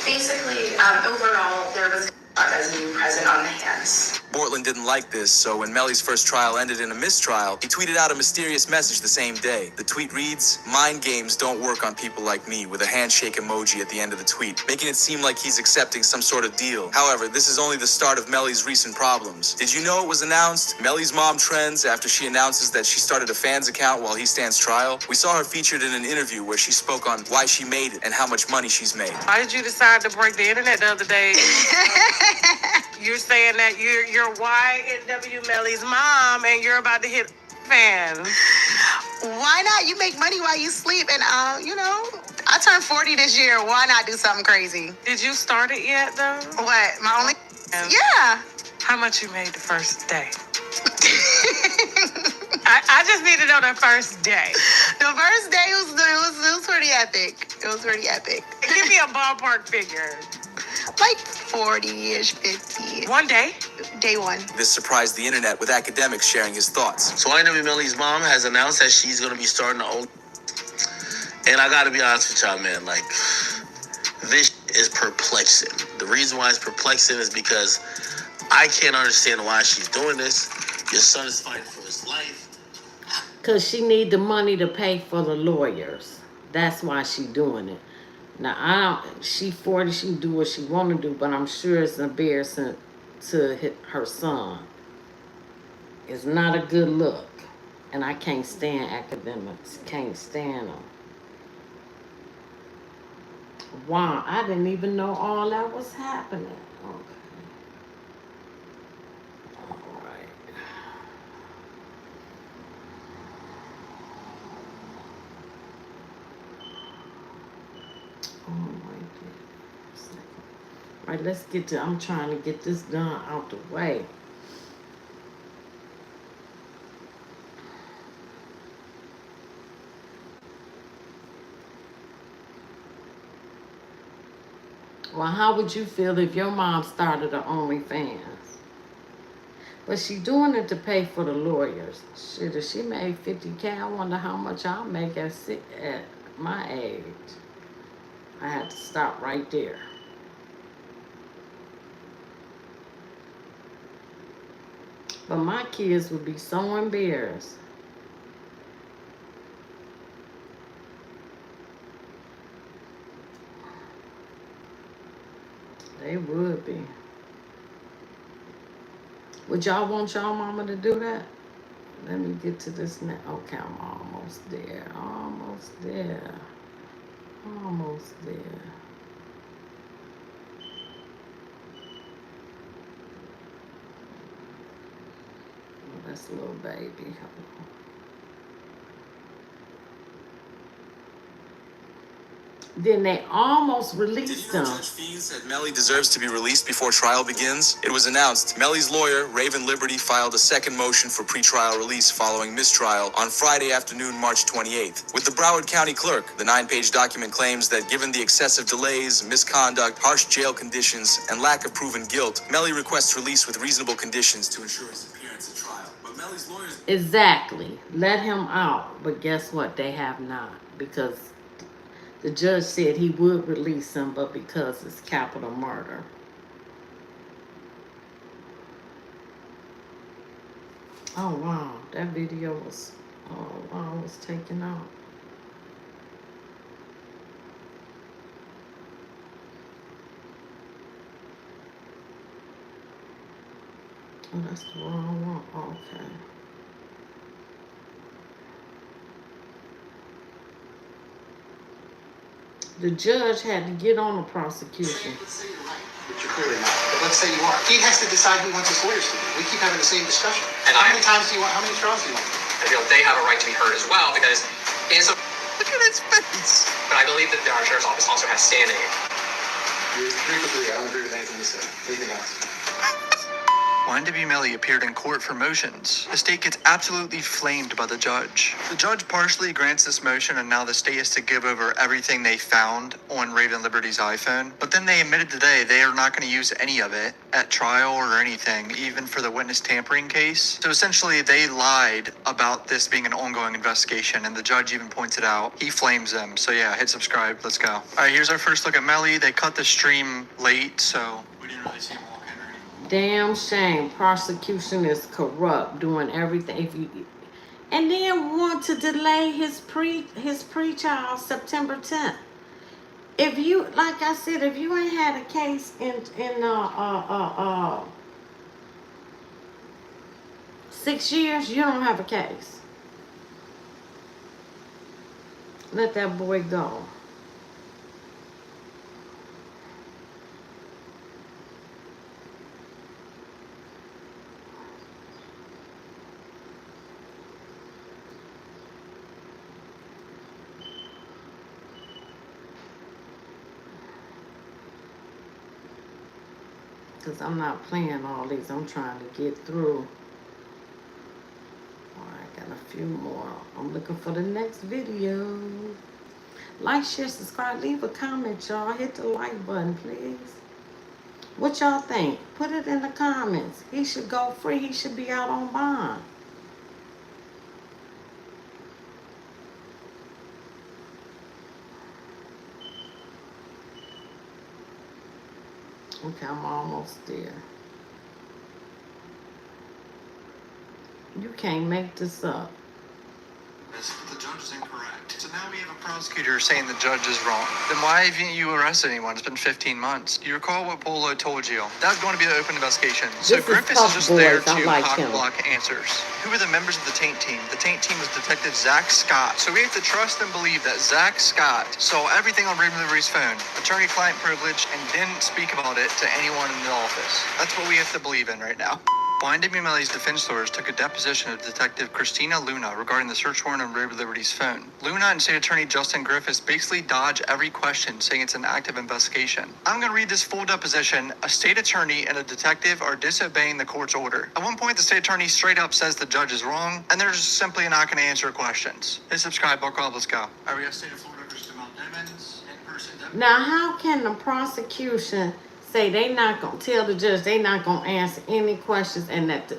Speaker 8: Basically, overall, there was as being present on the hands.
Speaker 9: Bortland didn't like this, so when Melly's first trial ended in a mistrial, he tweeted out a mysterious message the same day. The tweet reads, "Mind games don't work on people like me," with a handshake emoji at the end of the tweet, making it seem like he's accepting some sort of deal. However, this is only the start of Melly's recent problems. Did you know it was announced? Melly's mom trends after she announces that she started a fans account while he stands trial. We saw her featured in an interview where she spoke on why she made it and how much money she's made.
Speaker 17: Why did you decide to break the internet the other day? You're saying that you're YNW Melly's mom and you're about to hit fans.
Speaker 18: Why not? You make money while you sleep, and I turned 40 this year. Why not do something crazy?
Speaker 17: Did you start it yet, though?
Speaker 18: What? My only? Yeah.
Speaker 17: How much you made the first day? I just need to know the first day.
Speaker 18: The first day was pretty epic. It was pretty epic.
Speaker 17: Give me a ballpark figure.
Speaker 18: Like 40-ish, 50.
Speaker 17: One day?
Speaker 18: Day one.
Speaker 9: This surprised the internet with academics sharing his thoughts.
Speaker 19: So YNW Melly's mom has announced that she's going to be starting her own. And I got to be honest with y'all, man. Like, this is perplexing. The reason why it's perplexing is because I can't understand why she's doing this. Your son is fighting for his life.
Speaker 1: Because she need the money to pay for the lawyers. That's why she doing it. Now, she 40, she can do what she want to do, but I'm sure it's embarrassing to hit her son. It's not a good look. And I can't stand academics. Can't stand them. Wow, I didn't even know all that was happening. Okay. All right. Oh my goodness. All right, let's get to, I'm trying to get this done out the way. Well, how would you feel if your mom started her OnlyFans? But she doing it to pay for the lawyers. Shit, if she made $50K, I wonder how much I'll make at my age. I had to stop right there. But my kids would be so embarrassed. They would be. Would y'all want y'all mama to do that? Let me get to this now. Okay, I'm almost there. Almost there. Almost there. Oh, that's a little baby. Then they almost released him.
Speaker 9: Judge Fiends said Melly deserves to be released before trial begins? It was announced Melly's lawyer, Raven Liberty, filed a second motion for pretrial release following mistrial on Friday afternoon, March 28th. With the Broward County clerk, the 9-page document claims that given the excessive delays, misconduct, harsh jail conditions, and lack of proven guilt, Melly requests release with reasonable conditions to ensure his appearance at trial. But Melly's lawyers...
Speaker 1: Exactly. Let him out. But guess what? They have not. Because the judge said he would release him, but because it's capital murder. Oh, wow. That video was, was taken out. Oh, that's the wrong one. Okay. The judge had to get on the prosecution.
Speaker 6: Let's say you're right, but you're clearly not. But let's say you are. He has to decide who wants his lawyers to do. We keep having the same discussion.
Speaker 20: And
Speaker 6: how many trials do you want?
Speaker 20: I feel they have a right to be heard as well because it's a...
Speaker 6: Look at his face.
Speaker 20: But I believe that our sheriff's office also has standing.
Speaker 6: You agree with me. I don't agree with anything you said. Anything else?
Speaker 2: YNW Melly appeared in court for motions. The state gets absolutely flamed by the judge. The judge partially grants this motion, and now the state has to give over everything they found on Raven Liberty's iPhone. But then they admitted today they are not going to use any of it at trial or anything, even for the witness tampering case. So essentially, they lied about this being an ongoing investigation, and the judge even points it out. He flames them. So yeah, hit subscribe. Let's go. All right, here's our first look at Melly. They cut the stream late, so we didn't really see him walk in.
Speaker 1: Damn shame. Prosecution is corrupt, doing everything. And then want to delay his pre-trial September 10th. If you, like I said, if you ain't had a case in 6 years, you don't have a case. Let that boy go. Because I'm not playing all these. I'm trying to get through. I got a few more. I'm looking for the next video. Like, share, subscribe, leave a comment, y'all. Hit the like button, please. What y'all think? Put it in the comments. He should go free. He should be out on bond. Okay, I'm almost there. You can't make this up.
Speaker 2: The judge is incorrect. So now we have a prosecutor saying the judge is wrong. Then why haven't you arrested anyone? It's been 15 months. You recall what Polo told you. That's going to be the open investigation. So Griffiths is just there to cock block answers. Who are the members of the taint team? The taint team was Detective Zach Scott. So we have to trust and believe that Zach Scott saw everything on Raymond Liberty's phone, attorney-client privilege, and didn't speak about it to anyone in the office. That's what we have to believe in right now. YNW Melly's defense lawyers took a deposition of Detective Christina Luna regarding the search warrant on Raymond Liberty's phone. Luna and State Attorney Justin Griffiths basically dodge every question, saying it's an active investigation. I'm going to read this full deposition. A state attorney and a detective are disobeying the court's order. At one point, the state attorney straight up says the judge is wrong, and they're just simply not going to answer questions. Hit subscribe, buck off, let's go. Are we at State of Florida versus Mount Devens? In-person deposition.
Speaker 1: Now, how can the prosecution say they not going to tell the judge they not going to answer any questions and that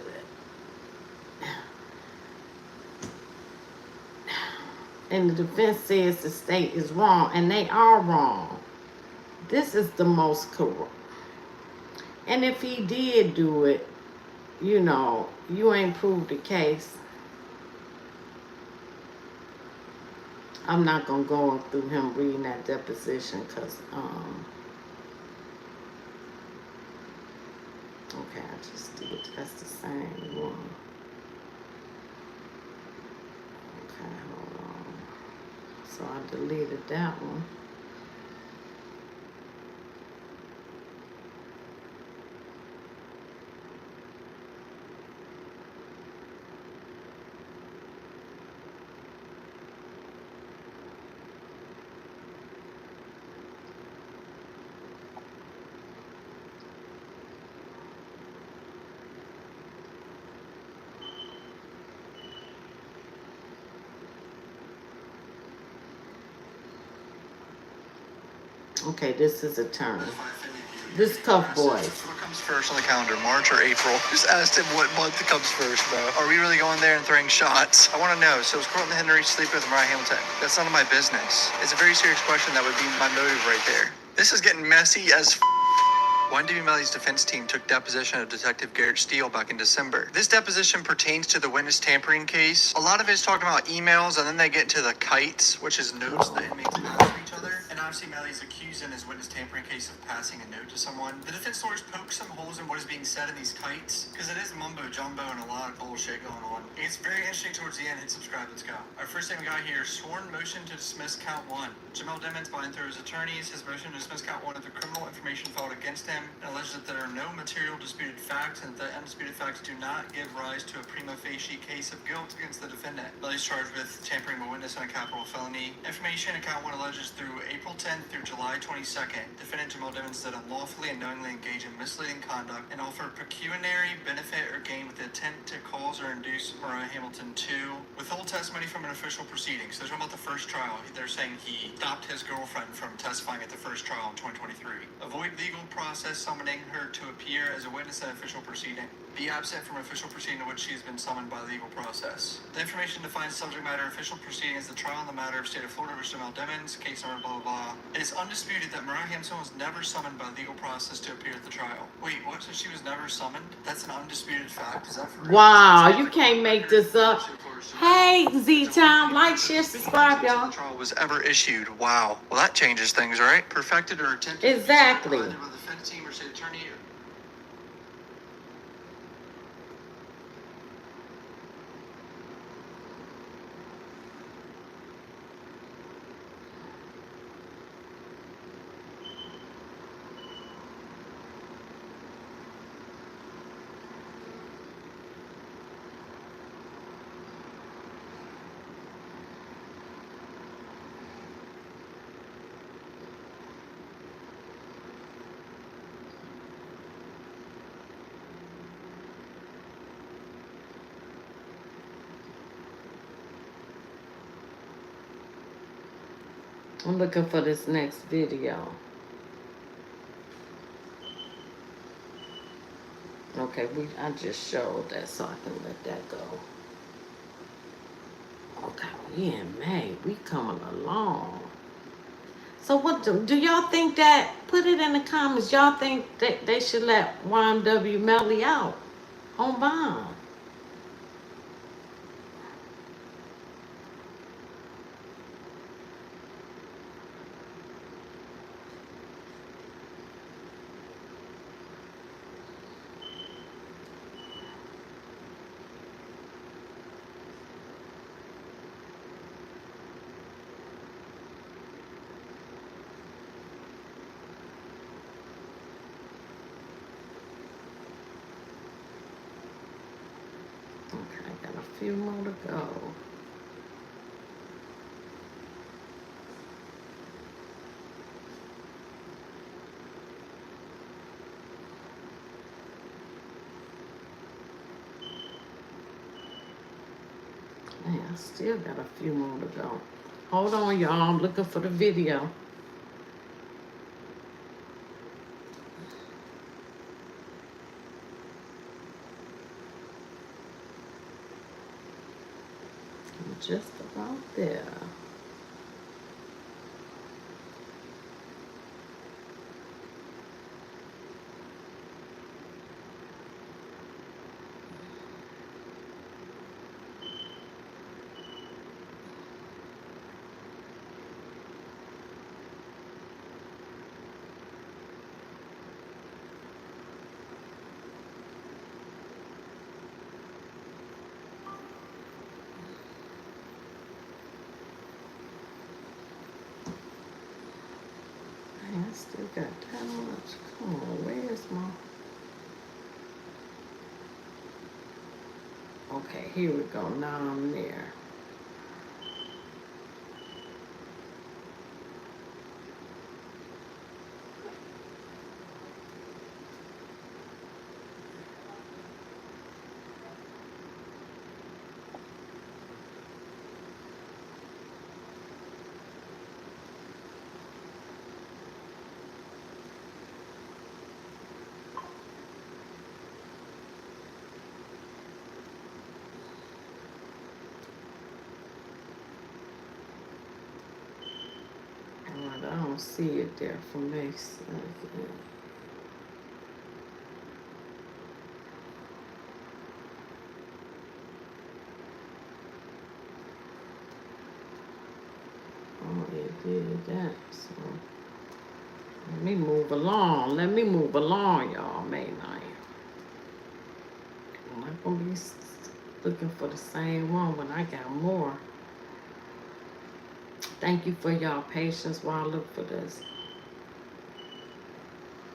Speaker 1: and the defense says the state is wrong, and they are wrong? This is the most corrupt. And if he did do it, you know, you ain't proved the case. I'm not going to go through him reading that deposition because, okay, I just did. That's the same one. Okay, hold on. So I deleted that one. Okay, this is a turn. This Cuff Boys.
Speaker 2: What comes first on the calendar, March or April? Just asked him what month comes first, bro. Are we really going there and throwing shots? I want to know. So is Cortland Henry sleeping with Mariah Hamilton? That's none of my business. It's a very serious question. That would be my motive right there. This is getting messy as YNW Melly's defense team took deposition of Detective Garrett Steele back in December. This deposition pertains to the witness tampering case. A lot of it is talking about emails, and then they get to the kites, which is notes that inmates pass to each other. And obviously Melly's accused in his witness tampering case of passing a note to someone. The defense lawyers poke some holes in what is being said in these kites, because it is mumbo jumbo and a lot of bullshit going on. It's very interesting towards the end. Hit subscribe, let's go. Our first thing we got here, sworn motion to dismiss count 1. Jamel Demons, buying through his attorneys, his motion to dismiss count 1 of the criminal information filed against him, and alleges that there are no material disputed facts, and that undisputed facts do not give rise to a prima facie case of guilt against the defendant. Melly's charged with tampering a witness on a capital felony. Information in count 1 alleges through April 10th through July 22nd, defendant Jamel Demons did unlawfully and knowingly engage in misleading conduct and offer pecuniary benefit or gain with the intent to cause or induce Mariah Hamilton to withhold testimony from an official proceeding. So they're talking about the first trial. They're saying he stopped his girlfriend from testifying at the first trial in 2023. Avoid legal process summoning her to appear as a witness at an official proceeding. be absent from official proceeding to which she has been summoned by legal process. The information defines subject matter official proceeding as the trial in the matter of State of Florida versus Mel Demons, case number blah, blah, blah. It is undisputed that Mariah Hampton was never summoned by legal process to appear at the trial. Wait, what? So she was never summoned? That's an undisputed fact? Is that for real?
Speaker 1: Wow, you can't make this up. Hey, Z-Town, like, share, subscribe, y'all.
Speaker 2: The trial was ever issued. Wow. Well, that changes things, right? Perfected or attempted.
Speaker 1: Exactly.
Speaker 2: Either by the defense team or state attorney.
Speaker 1: I'm looking for this next video. Okay, I just showed that, so I can let that go. Okay, we in May. We coming along. So what do y'all think that? Put it in the comments. Y'all think that they should let YNW Melly out on bond? Okay, I got a few more to go. Man, I still got a few more to go. Hold on, y'all. I'm looking for the video. I'm just about there. I still got that much. Come on, where's my... Okay, here we go. Now I'm there. I don't see it there for me. Oh, it did that. So let me move along. Let me move along, y'all. May 9th. I'm not gonna be looking for the same one when I got more. Thank you for y'all patience while I look for this.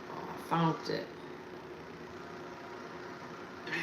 Speaker 1: Oh, I found it.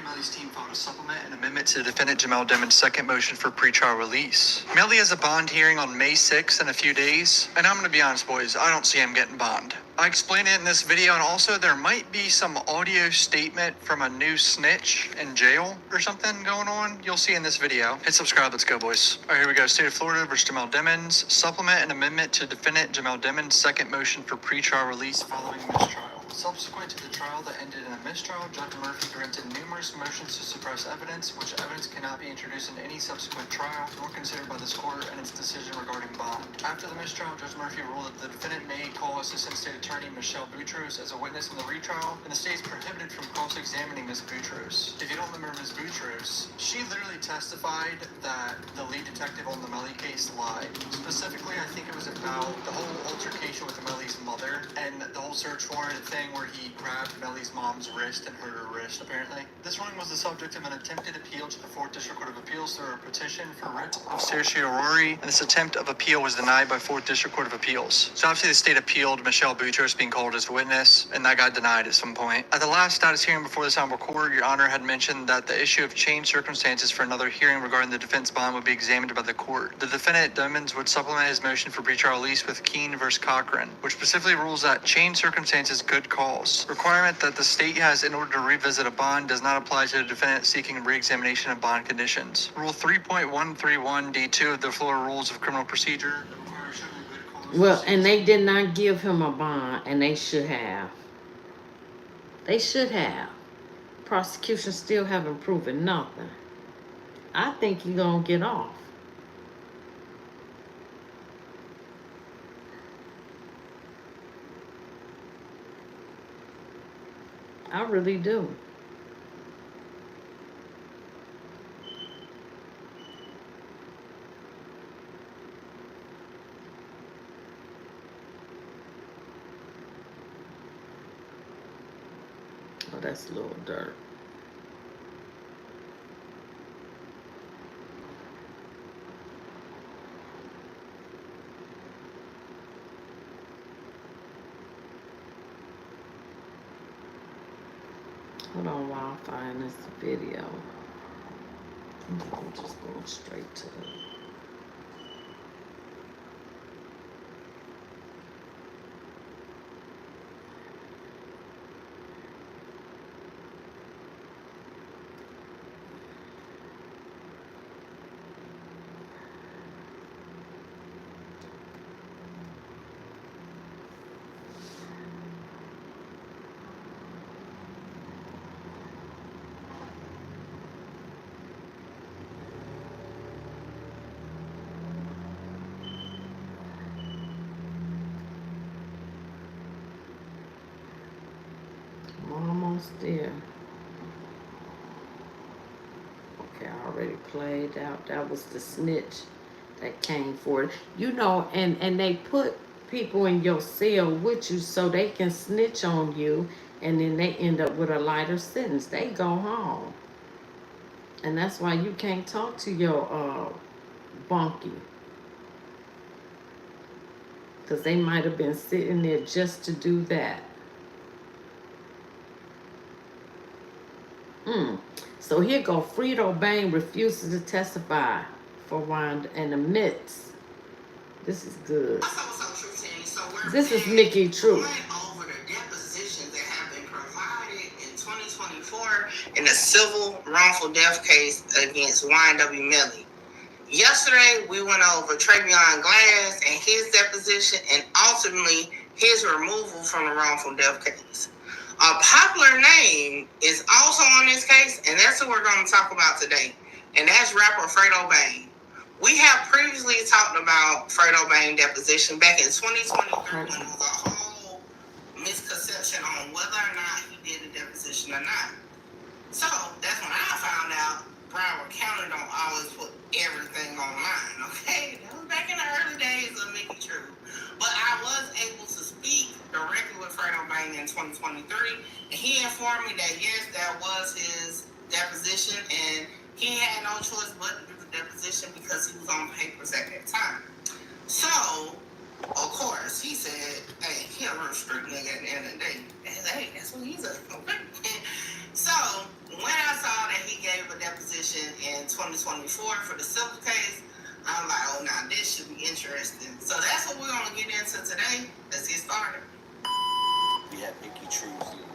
Speaker 2: Melly's team filed a supplement and amendment to the defendant Jamel Demon's second motion for pretrial release. Melly has a bond hearing on May 6th in a few days, and I'm going to be honest, boys, I don't see him getting bond. I explained it in this video, and also there might be some audio statement from a new snitch in jail or something going on. You'll see in this video. Hit subscribe. Let's go, boys. All right, here we go. State of Florida versus Jamel Demons. Supplement and amendment to defendant Jamel Demon's second motion for pretrial release following mistrial. Subsequent to the trial that ended in a mistrial, Judge Murphy granted numerous motions to suppress evidence, which evidence cannot be introduced in any subsequent trial, nor considered by this court in its decision regarding bond. After the mistrial, Judge Murphy ruled that the defendant may call Assistant State Attorney Michelle Boutros as a witness in the retrial, and the state is prohibited from cross-examining Ms. Boutros. If you don't remember Ms. Boutros, she literally testified that the lead detective on the Melly case lied. Specifically, I think it was about the whole altercation with Melly's mother and the whole search warrant thing where he grabbed Melly's mom's wrist and hurt her wrist, apparently. This ruling was the subject of an attempted appeal to the 4th District Court of Appeals through a petition for writ of certiorari, and this attempt of appeal was denied by 4th District Court of Appeals. So obviously the state appealed Michelle Boutros being called as a witness, and that got denied at some point. At the last status hearing before this honorable court, Your Honor had mentioned that the issue of changed circumstances for another hearing regarding the defense bond would be examined by the court. The defendant, Demons, would supplement his motion for pretrial release with Keene v. Cochran, which specifically rules that changed circumstances good cause. Requirement that the state has in order to revisit a bond does not apply to the defendant seeking re-examination of bond conditions. Rule 3.131D2 of the Florida Rules of Criminal Procedure.
Speaker 1: Well, and they did not give him a bond, and they should have. They should have. Prosecution still haven't proven nothing. I think he's gonna get off. I really do. Oh, that's a little dirt. Hold on while I find this video. I'm just going straight to the... Almost there. Okay, I already played out. That was the snitch that came forward. You know, and they put people in your cell with you so they can snitch on you, and then they end up with a lighter sentence. They go home. And that's why you can't talk to your bunkie. Because they might have been sitting there just to do that. So here go Frito Bang refuses to testify for Wanda and admits. This is good. This is Mickey True.
Speaker 18: Over the depositions that have been provided in 2024 in the civil wrongful death case against YNW Melly. Yesterday, we went over Travion Glass and his deposition and ultimately his removal from the wrongful death case. A popular name is also on this case, and that's who we're going to talk about today, and that's rapper Fredo Bang. We have previously talked about Fredo Bang deposition back in 2023 when there was a whole misconception on whether or not he did a deposition or not. So that's when I found out Broward County don't always put everything online, okay? That was back in the early days of Mickey True. But I was able to speak directly with Fredo Bang in 2023, and he informed me that yes, that was his deposition, and he had no choice but to do the deposition because he was on papers at that time. So, of course, he said, hey, he a real street nigga at the end of the day. Hey, that's what he's a, okay? So, when I saw that he gave a deposition in 2024 for the civil case, I'm like, oh, now this should be interesting. So that's what we're going to get into today. Let's get started.
Speaker 19: We have Mickey True here.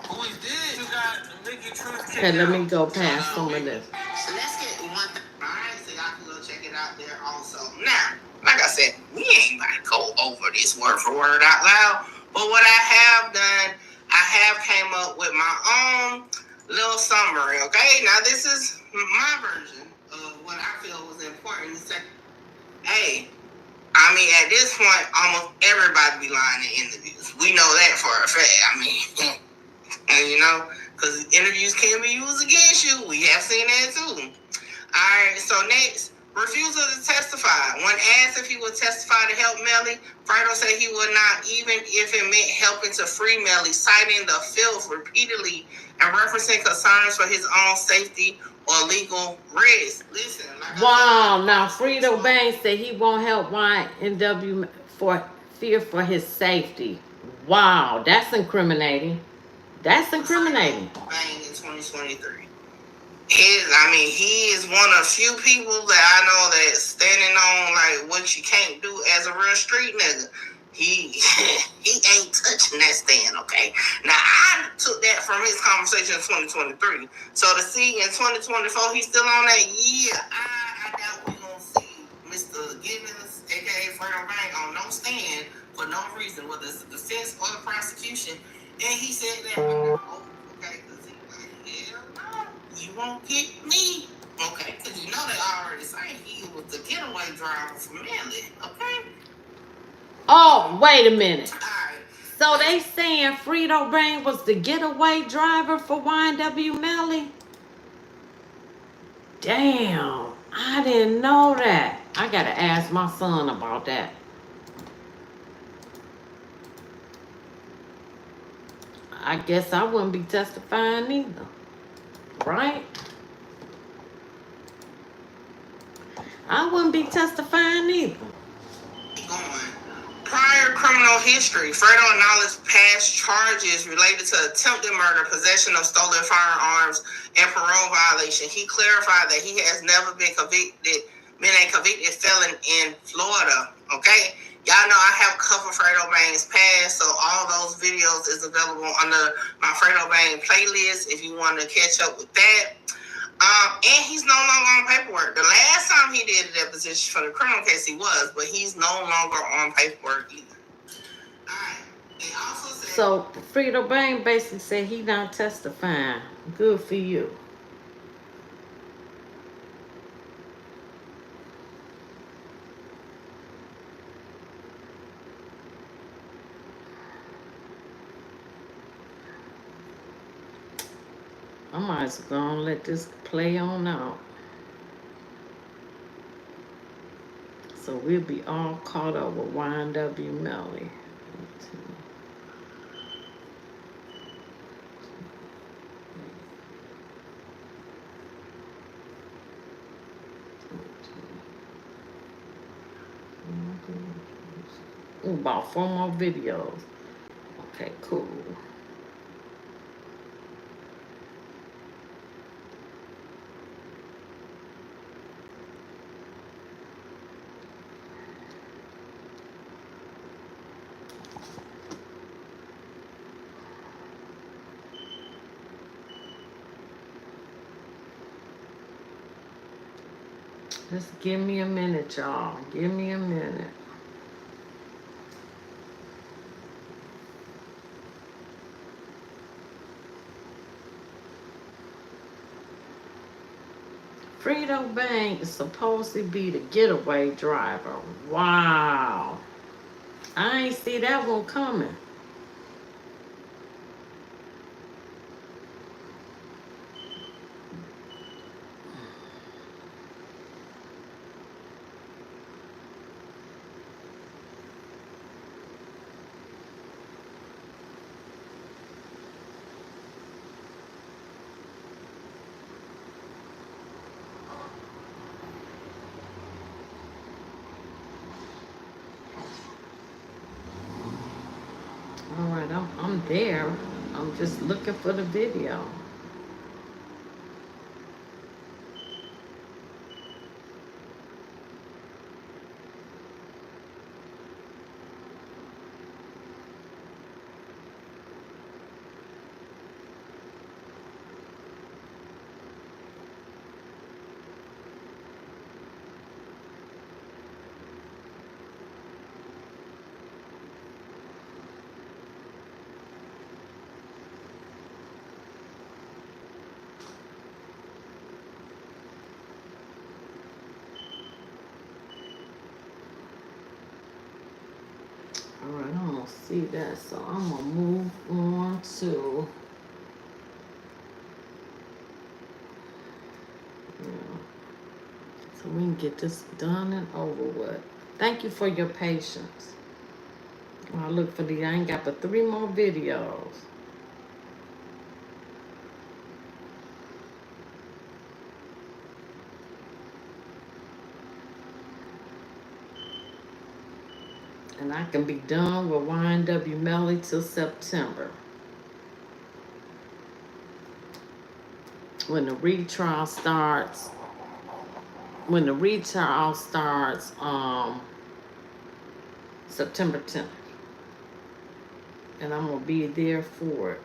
Speaker 18: Who is this? You got Mickey True.
Speaker 1: Okay, let me go past some of this.
Speaker 18: So let's get one thing. All right, so y'all can go check it out there also. Now, like I said, we ain't about to go over this word for word out loud. But what I have done my own little summary, okay? Now, this is my version of what I feel was important to say. Hey, I mean, at this point, almost everybody be lying in interviews. We know that for a fact. I mean, and you know, because interviews can be used against you. We have seen that too. Alright, so next, refusal to testify. When asked if he would testify to help Melly, Fredo said he would not, even if it meant helping to free Melly, citing the filth repeatedly and referencing concerns for his own safety or legal risk. Listen,
Speaker 1: wow, now Fredo Banks said he won't help YNW for fear for his safety. Wow, that's incriminating. That's incriminating.
Speaker 18: Bang in 2023. He is one of few people that I know that's standing on like what you can't do as a real street nigga. He ain't touching that stand, okay? Now I took that from his conversation in 2023. So to see in 2024 he's still on that, yeah, I doubt we gonna see Mr. Gibbons, aka Fredo Bank, on no stand for no reason, whether it's the defense or the prosecution. And he said that, okay, because he like, hell no. You won't get me. Okay, because you know they already saying he was the getaway driver for Melly. Okay?
Speaker 1: Oh, wait a minute. So they saying Fredo Bang was the getaway driver for YNW Melly? Damn, I didn't know that. I gotta ask my son about that. I guess I wouldn't be testifying either. Right? I wouldn't be testifying either.
Speaker 18: Prior criminal history. Fredo acknowledged past charges related to attempted murder, possession of stolen firearms, and parole violation. He clarified that he has never been a convicted felon in Florida. Okay? Y'all know I have covered Fredo Bang's past, so all those videos is available under my Fredo Bang playlist if you want to catch up with that. And he's no longer on paperwork. The last time he did a deposition for the criminal case, he was, but he's no longer on paperwork either.
Speaker 1: So Fredo Bang basically said he not testifying. Good for you. I might as well let this play on out. So we'll be all caught up with YNW Melly. About 4 more videos. Okay, cool. Just give me a minute, y'all. Give me a minute. Fredo Bang is supposed to be the getaway driver. Wow. I ain't see that one coming. All right, I'm there. I'm just looking for the video. see that, so I'm gonna move on to, so we can get this done and over with. Thank you for your patience. I look for the, I ain't got but 3 more videos. And I can be done with YNW Melly till September, when the retrial starts. When the retrial starts, September 10th. And I'm gonna be there for it.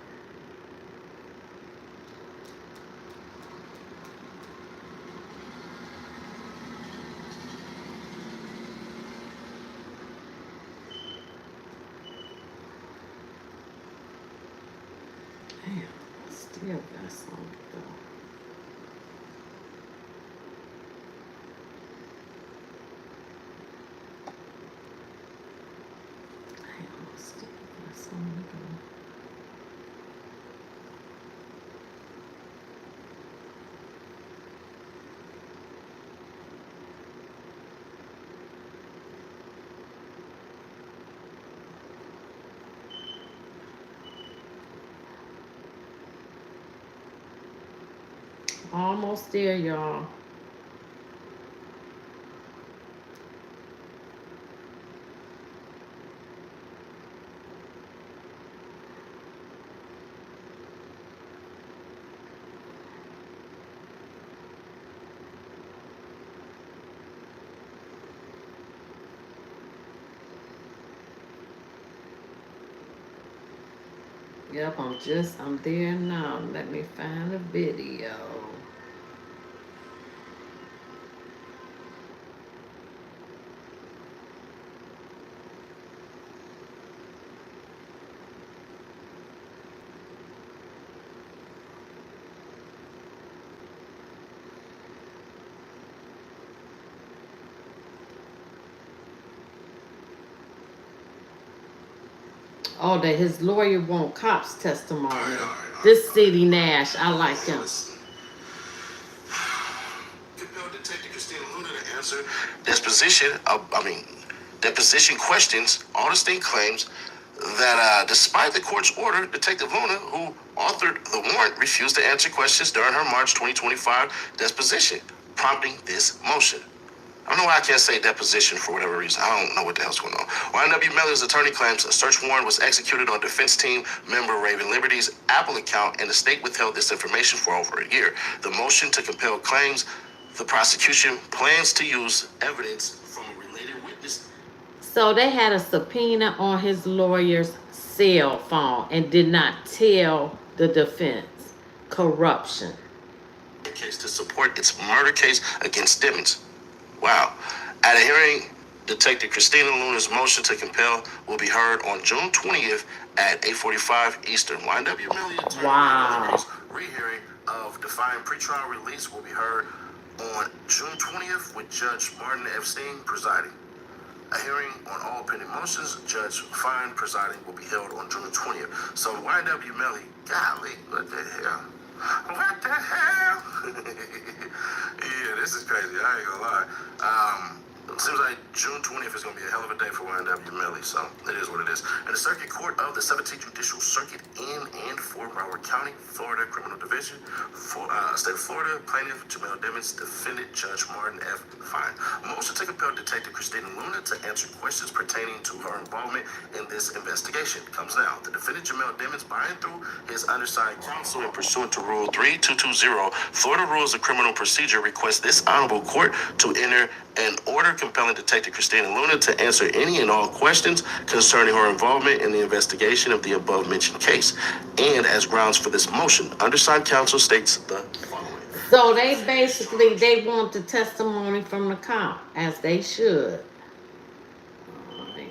Speaker 1: Damn, I still got some to go. Damn, I still got some to go. Almost there, y'all. Yep, I'm there now. Let me find a video. Oh, that his lawyer want cops testimony. This City Nash, I like him.
Speaker 5: Compelled Detective Christina Luna to answer deposition questions. Alderstein claims that despite the court's order, Detective Luna, who authored the warrant, refused to answer questions during her March 2025 deposition, prompting this motion. I don't know why I can't say deposition for whatever reason. I don't know what the hell's going on. YNW Melly's attorney claims a search warrant was executed on defense team member Raven Liberty's Apple account, and the state withheld this information for over a year. The motion to compel claims the prosecution plans to use evidence from a related witness. So they had a subpoena on his lawyer's cell phone and did not tell the defense. Corruption. Case to support its murder case against Dimmons. Wow. At a hearing, Detective Christina Luna's motion to compel will be heard on June 20th at 8:45 Eastern. YNW Melly attorney. Wow. Rehearing of defined pretrial release will be heard on June 20th with Judge Martin Epstein presiding. A hearing on all pending motions, Judge Fine presiding, will be held on June 20th. So YNW Melly, golly, what the hell? What the hell? Yeah, this is crazy. I ain't gonna lie. It seems like June 20th is going to be a hell of a day for YNW Melly, so it is what it is. And the Circuit Court of the 17th Judicial Circuit in and for Broward County, Florida Criminal Division, for State of Florida, plaintiff Jamel Dimmons, defendant Judge Martin F. Fine. Motion to compel Detective Christina Luna to answer questions pertaining to her involvement in this investigation comes now. The defendant Jamel Dimmons, by and through his undersigned counsel and pursuant to Rule 3220, Florida Rules of Criminal Procedure, requests this honorable court to enter an order compelling Detective Christina Luna to answer any and all questions concerning her involvement in the investigation of the above-mentioned case. And as grounds for this motion, undersigned counsel states the following. So they basically, they want the testimony from the cop, as they should. All right.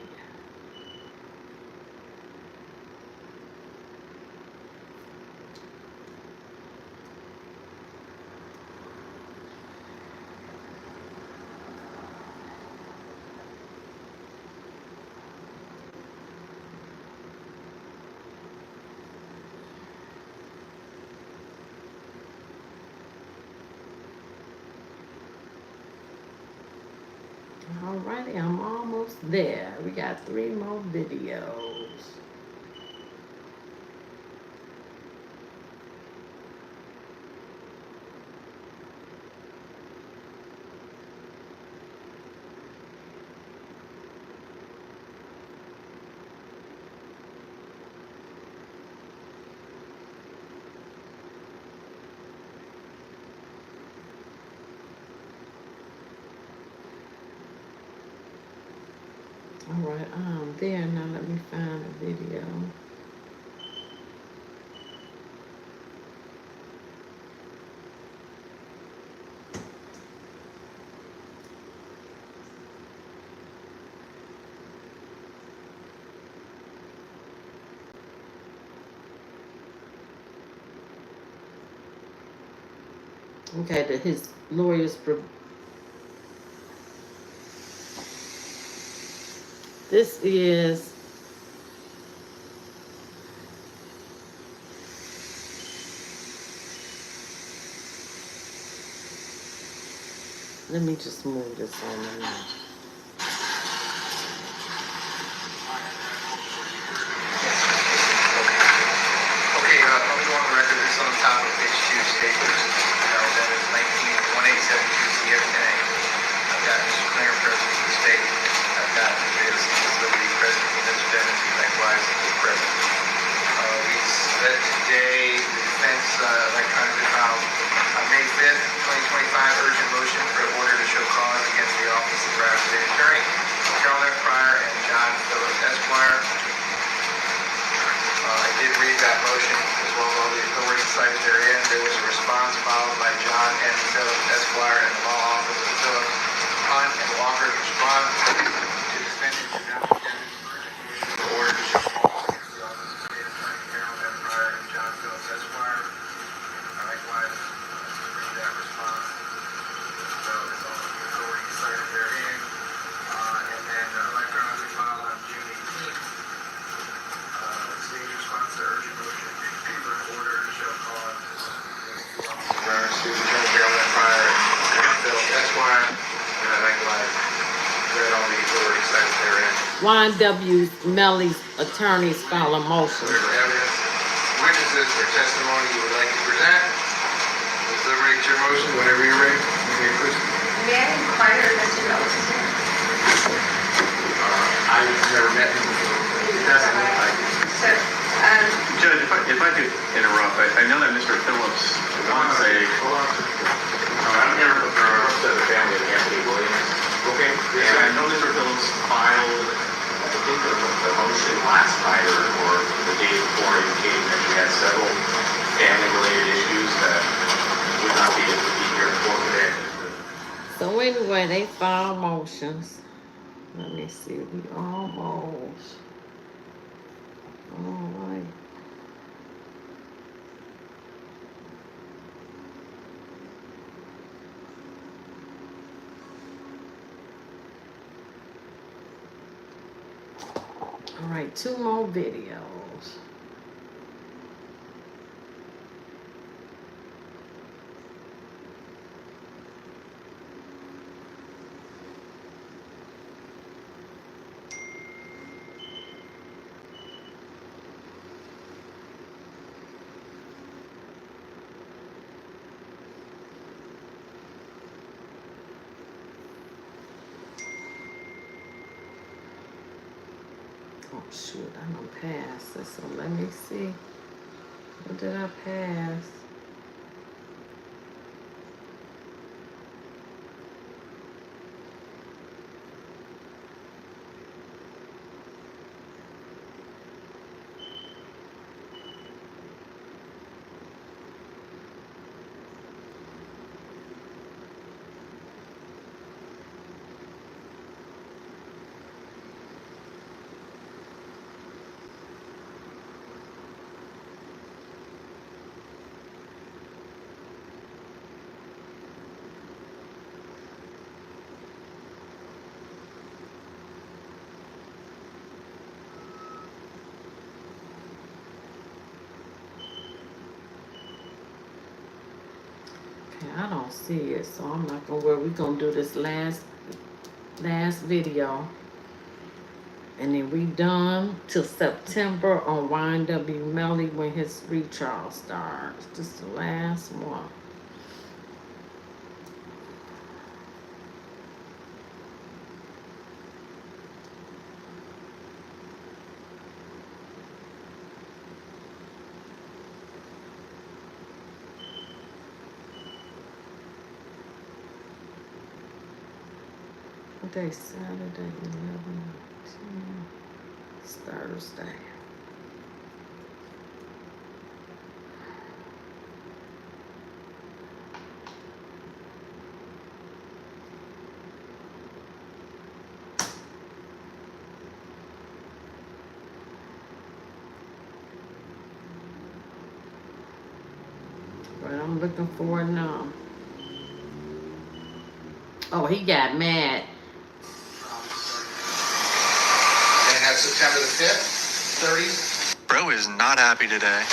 Speaker 1: Alrighty, I'm almost there. We got 3 more videos. Alright, I'm there now. Let me find a video. Okay, that his lawyers. This is. Let me just move this on the line.
Speaker 6: Okay, let me go on the record. This is on the top of page 2 statement. That is 19-1872 CF10A. I've got Mr. Clare, President of the state. I've got Ms. Liberty, President of Mr. Devins, who likewise is President. We set today the defense electronically filed on May 5th, 2025, urgent motion for an order to show cause against the Office of Broward State Attorney, Carol F. Pryor, and John Phillips, Esquire. I did read that motion as well as all the authorities cited therein. There was a response filed by John N. Phillips, Esquire, and the law office of Phillips, Hunt, and Walker's response to defendant and applicant for order to show cause against the Office of State Attorney Carol F. Pryor and John Phillips, Esquire. Likewise, I did read that response as well as all the authorities cited therein. And then electronically filed on June 18th. State response to urgent motion for an order to show cause. Broward State Attorney Carol F. Pryor and John Phillips, Esquire. And I likewise read all the authorities cited therein.
Speaker 1: Juan W. Melly's attorneys file a motion.
Speaker 6: There's evidence, witnesses or testimony you would like to present. Deliberate your motion whenever you're ready.
Speaker 8: May I inquire if Mr. Phillips is here?
Speaker 6: I've never met him before. It doesn't look like it.
Speaker 8: So,
Speaker 21: Judge, if I could interrupt, I know that Mr. Phillips wants a...
Speaker 6: I'm here to represent the family of Anthony Williams. Okay.
Speaker 21: And I know Mr. Phillips filed,
Speaker 22: I think the motion last night or the day before indicating that you had several family-related issues that would not be able to be here in court today.
Speaker 1: So anyway, they file motions. Let me see, we almost. All right. All right, 2 more videos. Oh shoot, I don't pass this, so let me see. What did I pass? I don't see it, so I'm not gonna worry. We're gonna do this last last video. And then we done till September on YNW Melly when his retrial starts. This is the last one. What day? Saturday, 11, 10. It's Thursday. But I'm looking for it now. Oh, he got mad.
Speaker 6: Then have September the 5th, 30th.
Speaker 2: Bro is not happy today.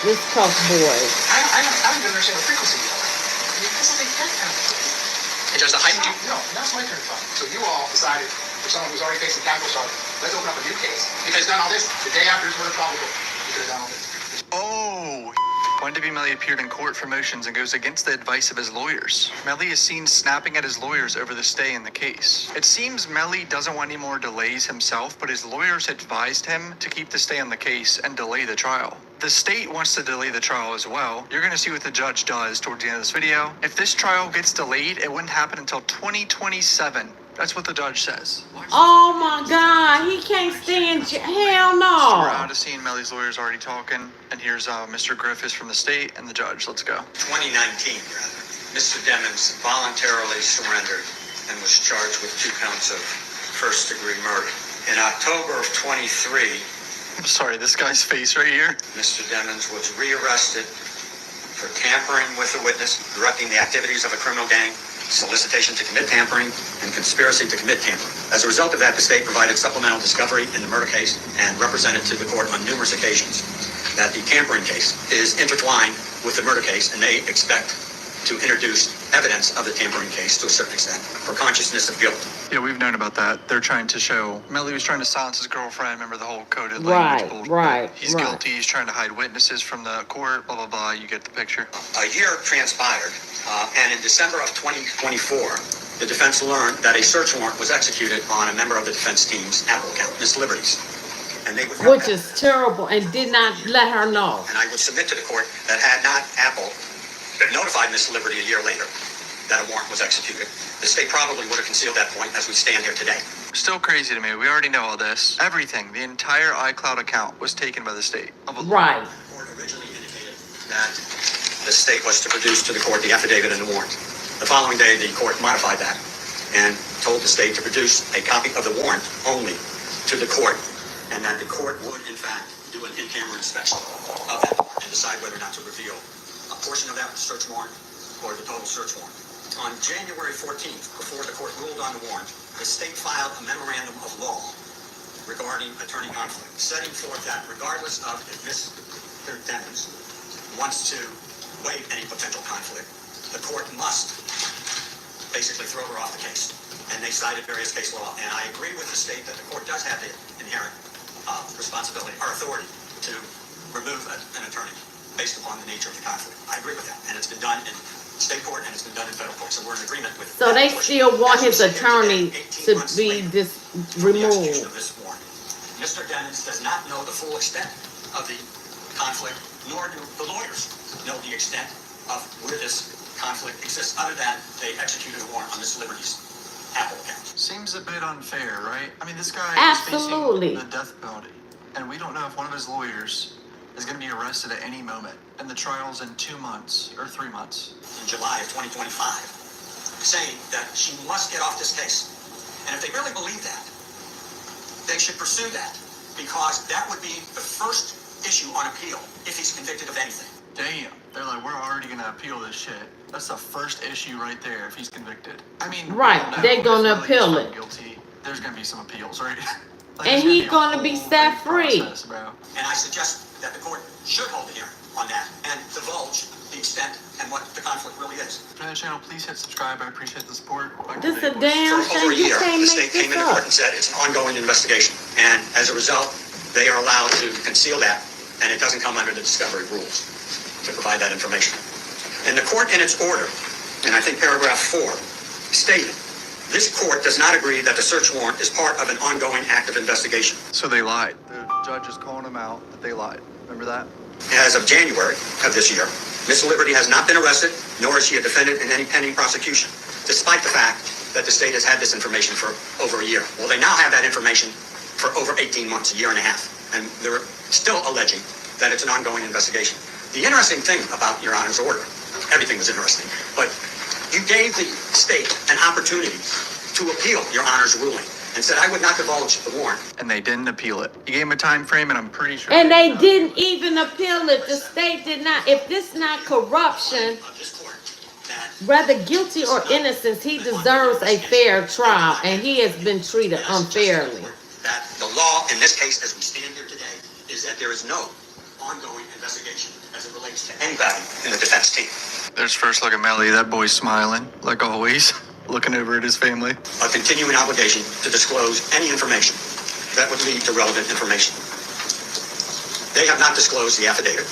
Speaker 1: This tough boy.
Speaker 6: I don't even understand the frequency of it. This is a death penalty.
Speaker 20: And Judge, the heightened
Speaker 6: No, now it's my turn to talk. So you all decided, for someone who's already facing capital charges, let's open up a new case. You could have done all this the day after his murder trial. You could have done all this.
Speaker 2: Oh, YNW Melly appeared in court for motions and goes against the advice of his lawyers. Melly is seen snapping at his lawyers over the stay in the case. It seems Melly doesn't want any more delays himself, but his lawyers advised him to keep the stay on the case and delay the trial. The state wants to delay the trial as well. You're going to see what the judge does towards the end of this video. If this trial gets delayed, it wouldn't happen until 2027. That's what the judge says.
Speaker 1: Oh my God, he can't stand hell no.
Speaker 2: We're out of scene. Melly's lawyer's already talking. And here's Mr. Griffiths from the state and the judge. Let's go.
Speaker 3: 2019, rather. Mr. Demmons voluntarily surrendered and was charged with 2 counts of first-degree murder. In October of 23,
Speaker 2: I'm sorry, this guy's face right here.
Speaker 3: Mr. Demmons was rearrested for tampering with a witness, directing the activities of a criminal gang, solicitation to commit tampering, and conspiracy to commit tampering. As a result of that, the state provided supplemental discovery in the murder case and represented to the court on numerous occasions that the tampering case is intertwined with the murder case, and they expect to introduce evidence of the tampering case to a certain extent for consciousness of guilt.
Speaker 2: Yeah, we've known about that. They're trying to show Melly was trying to silence his girlfriend. Remember the whole coded language bullshit?
Speaker 1: Right.
Speaker 2: He's guilty. He's trying to hide witnesses from the court. Blah blah blah. You get the picture.
Speaker 3: A year transpired, and in December of 2024, the defense learned that a search warrant was executed on a member of the defense team's Apple account, Miss Liberty's. And they withheld
Speaker 1: Which is terrible, and did not let her know.
Speaker 3: And I would submit to the court that had not Apple notified Miss Liberty a year later that a warrant was executed, the state probably would have concealed that point as we stand here today.
Speaker 2: Still crazy to me. We already know all this. Everything, the entire iCloud account was taken by the state.
Speaker 1: Right.
Speaker 3: The court originally indicated that the state was to produce to the court the affidavit and the warrant. The following day, the court modified that and told the state to produce a copy of the warrant only to the court, and that the court would, in fact, do an in-camera inspection of that warrant and decide whether or not to reveal a portion of that search warrant or the total search warrant. On January 14th, before the court ruled on the warrant, the state filed a memorandum of law regarding attorney conflict, setting forth that regardless of if Mr. Demmons wants to waive any potential conflict, the court must basically throw her off the case. And they cited various case law, and I agree with the state that the court does have the inherent responsibility or authority to remove an attorney based upon the nature of the conflict. I agree with that, and it's been done in state court and it's been done in federal court, so we're in agreement with.
Speaker 1: So they still want his attorney to be removed.
Speaker 3: Mr. Demmons does not know the full extent of the conflict, nor do the lawyers know the extent of where this conflict exists, other than they executed a warrant on Miss Liberty's Apple account.
Speaker 2: Seems a bit unfair, right? I mean, this guy
Speaker 1: Absolutely.
Speaker 2: is facing the death penalty, and we don't know if one of his lawyers is going to be arrested at any moment, and the trial's in 2 months or 3 months.
Speaker 3: In July of 2025, saying that she must get off this case. And if they really believe that, they should pursue that, because that would be the first issue on appeal if he's convicted of anything.
Speaker 2: Damn. They're like, we're already going to appeal this shit. That's the first issue right there if he's convicted. I mean,
Speaker 1: right, they're going to appeal it.
Speaker 2: Guilty, there's going to be some appeals, right?
Speaker 1: Like, and he's going to be set free.
Speaker 3: And I suggest that the court should hold a hearing on that and divulge the extent and what the conflict really is.
Speaker 2: For the channel, please hit subscribe. I appreciate the support.
Speaker 1: This a damn
Speaker 3: For over a
Speaker 1: shame. You
Speaker 3: year,
Speaker 1: can't
Speaker 3: the
Speaker 1: make
Speaker 3: state came
Speaker 1: this
Speaker 3: into
Speaker 1: up.
Speaker 3: court and said it's an ongoing investigation. And as a result, they are allowed to conceal that, and it doesn't come under the discovery rules to provide that information. And the court in its order, and I think paragraph 4, stated, this court does not agree that the search warrant is part of an ongoing active investigation.
Speaker 2: So they lied. The judge is calling them out that they lied. Remember that?
Speaker 3: As of January of this year, Miss Liberty has not been arrested, nor is she a defendant in any pending prosecution, despite the fact that the state has had this information for over a year. Well, they now have that information for over 18 months, a year and a half, and they're still alleging that it's an ongoing investigation. The interesting thing about Your Honor's order, everything was interesting, but you gave the state an opportunity to appeal Your Honor's ruling and said, I would not divulge the warrant.
Speaker 2: And they didn't appeal it. You gave them a time frame, and I'm pretty sure.
Speaker 1: And they didn't even appeal it. The state did not. If this not corruption, whether guilty or innocent, he deserves a fair trial, and he has been treated unfairly.
Speaker 3: That the law in this case, as we stand here today, is that there is no ongoing investigation as it relates to anybody in the defense team.
Speaker 2: There's first look at Melly. That boy's smiling, like always, looking over at his family.
Speaker 3: A continuing obligation to disclose any information that would lead to relevant information. They have not disclosed the affidavit.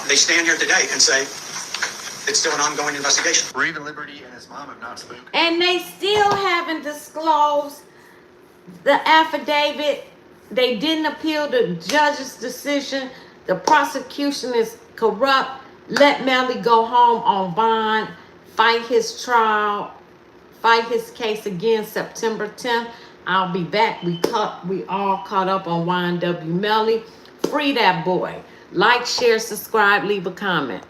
Speaker 3: They stand here today and say it's still an ongoing investigation.
Speaker 2: Breathing Liberty and his mom have not spoken.
Speaker 1: And they still haven't disclosed the affidavit. They didn't appeal the judge's decision. The prosecution is corrupt. Let Melly go home on bond, fight his trial, fight his case again September 10th. I'll be back. We all caught up on YNW Melly. Free that boy. Like, share, subscribe, leave a comment.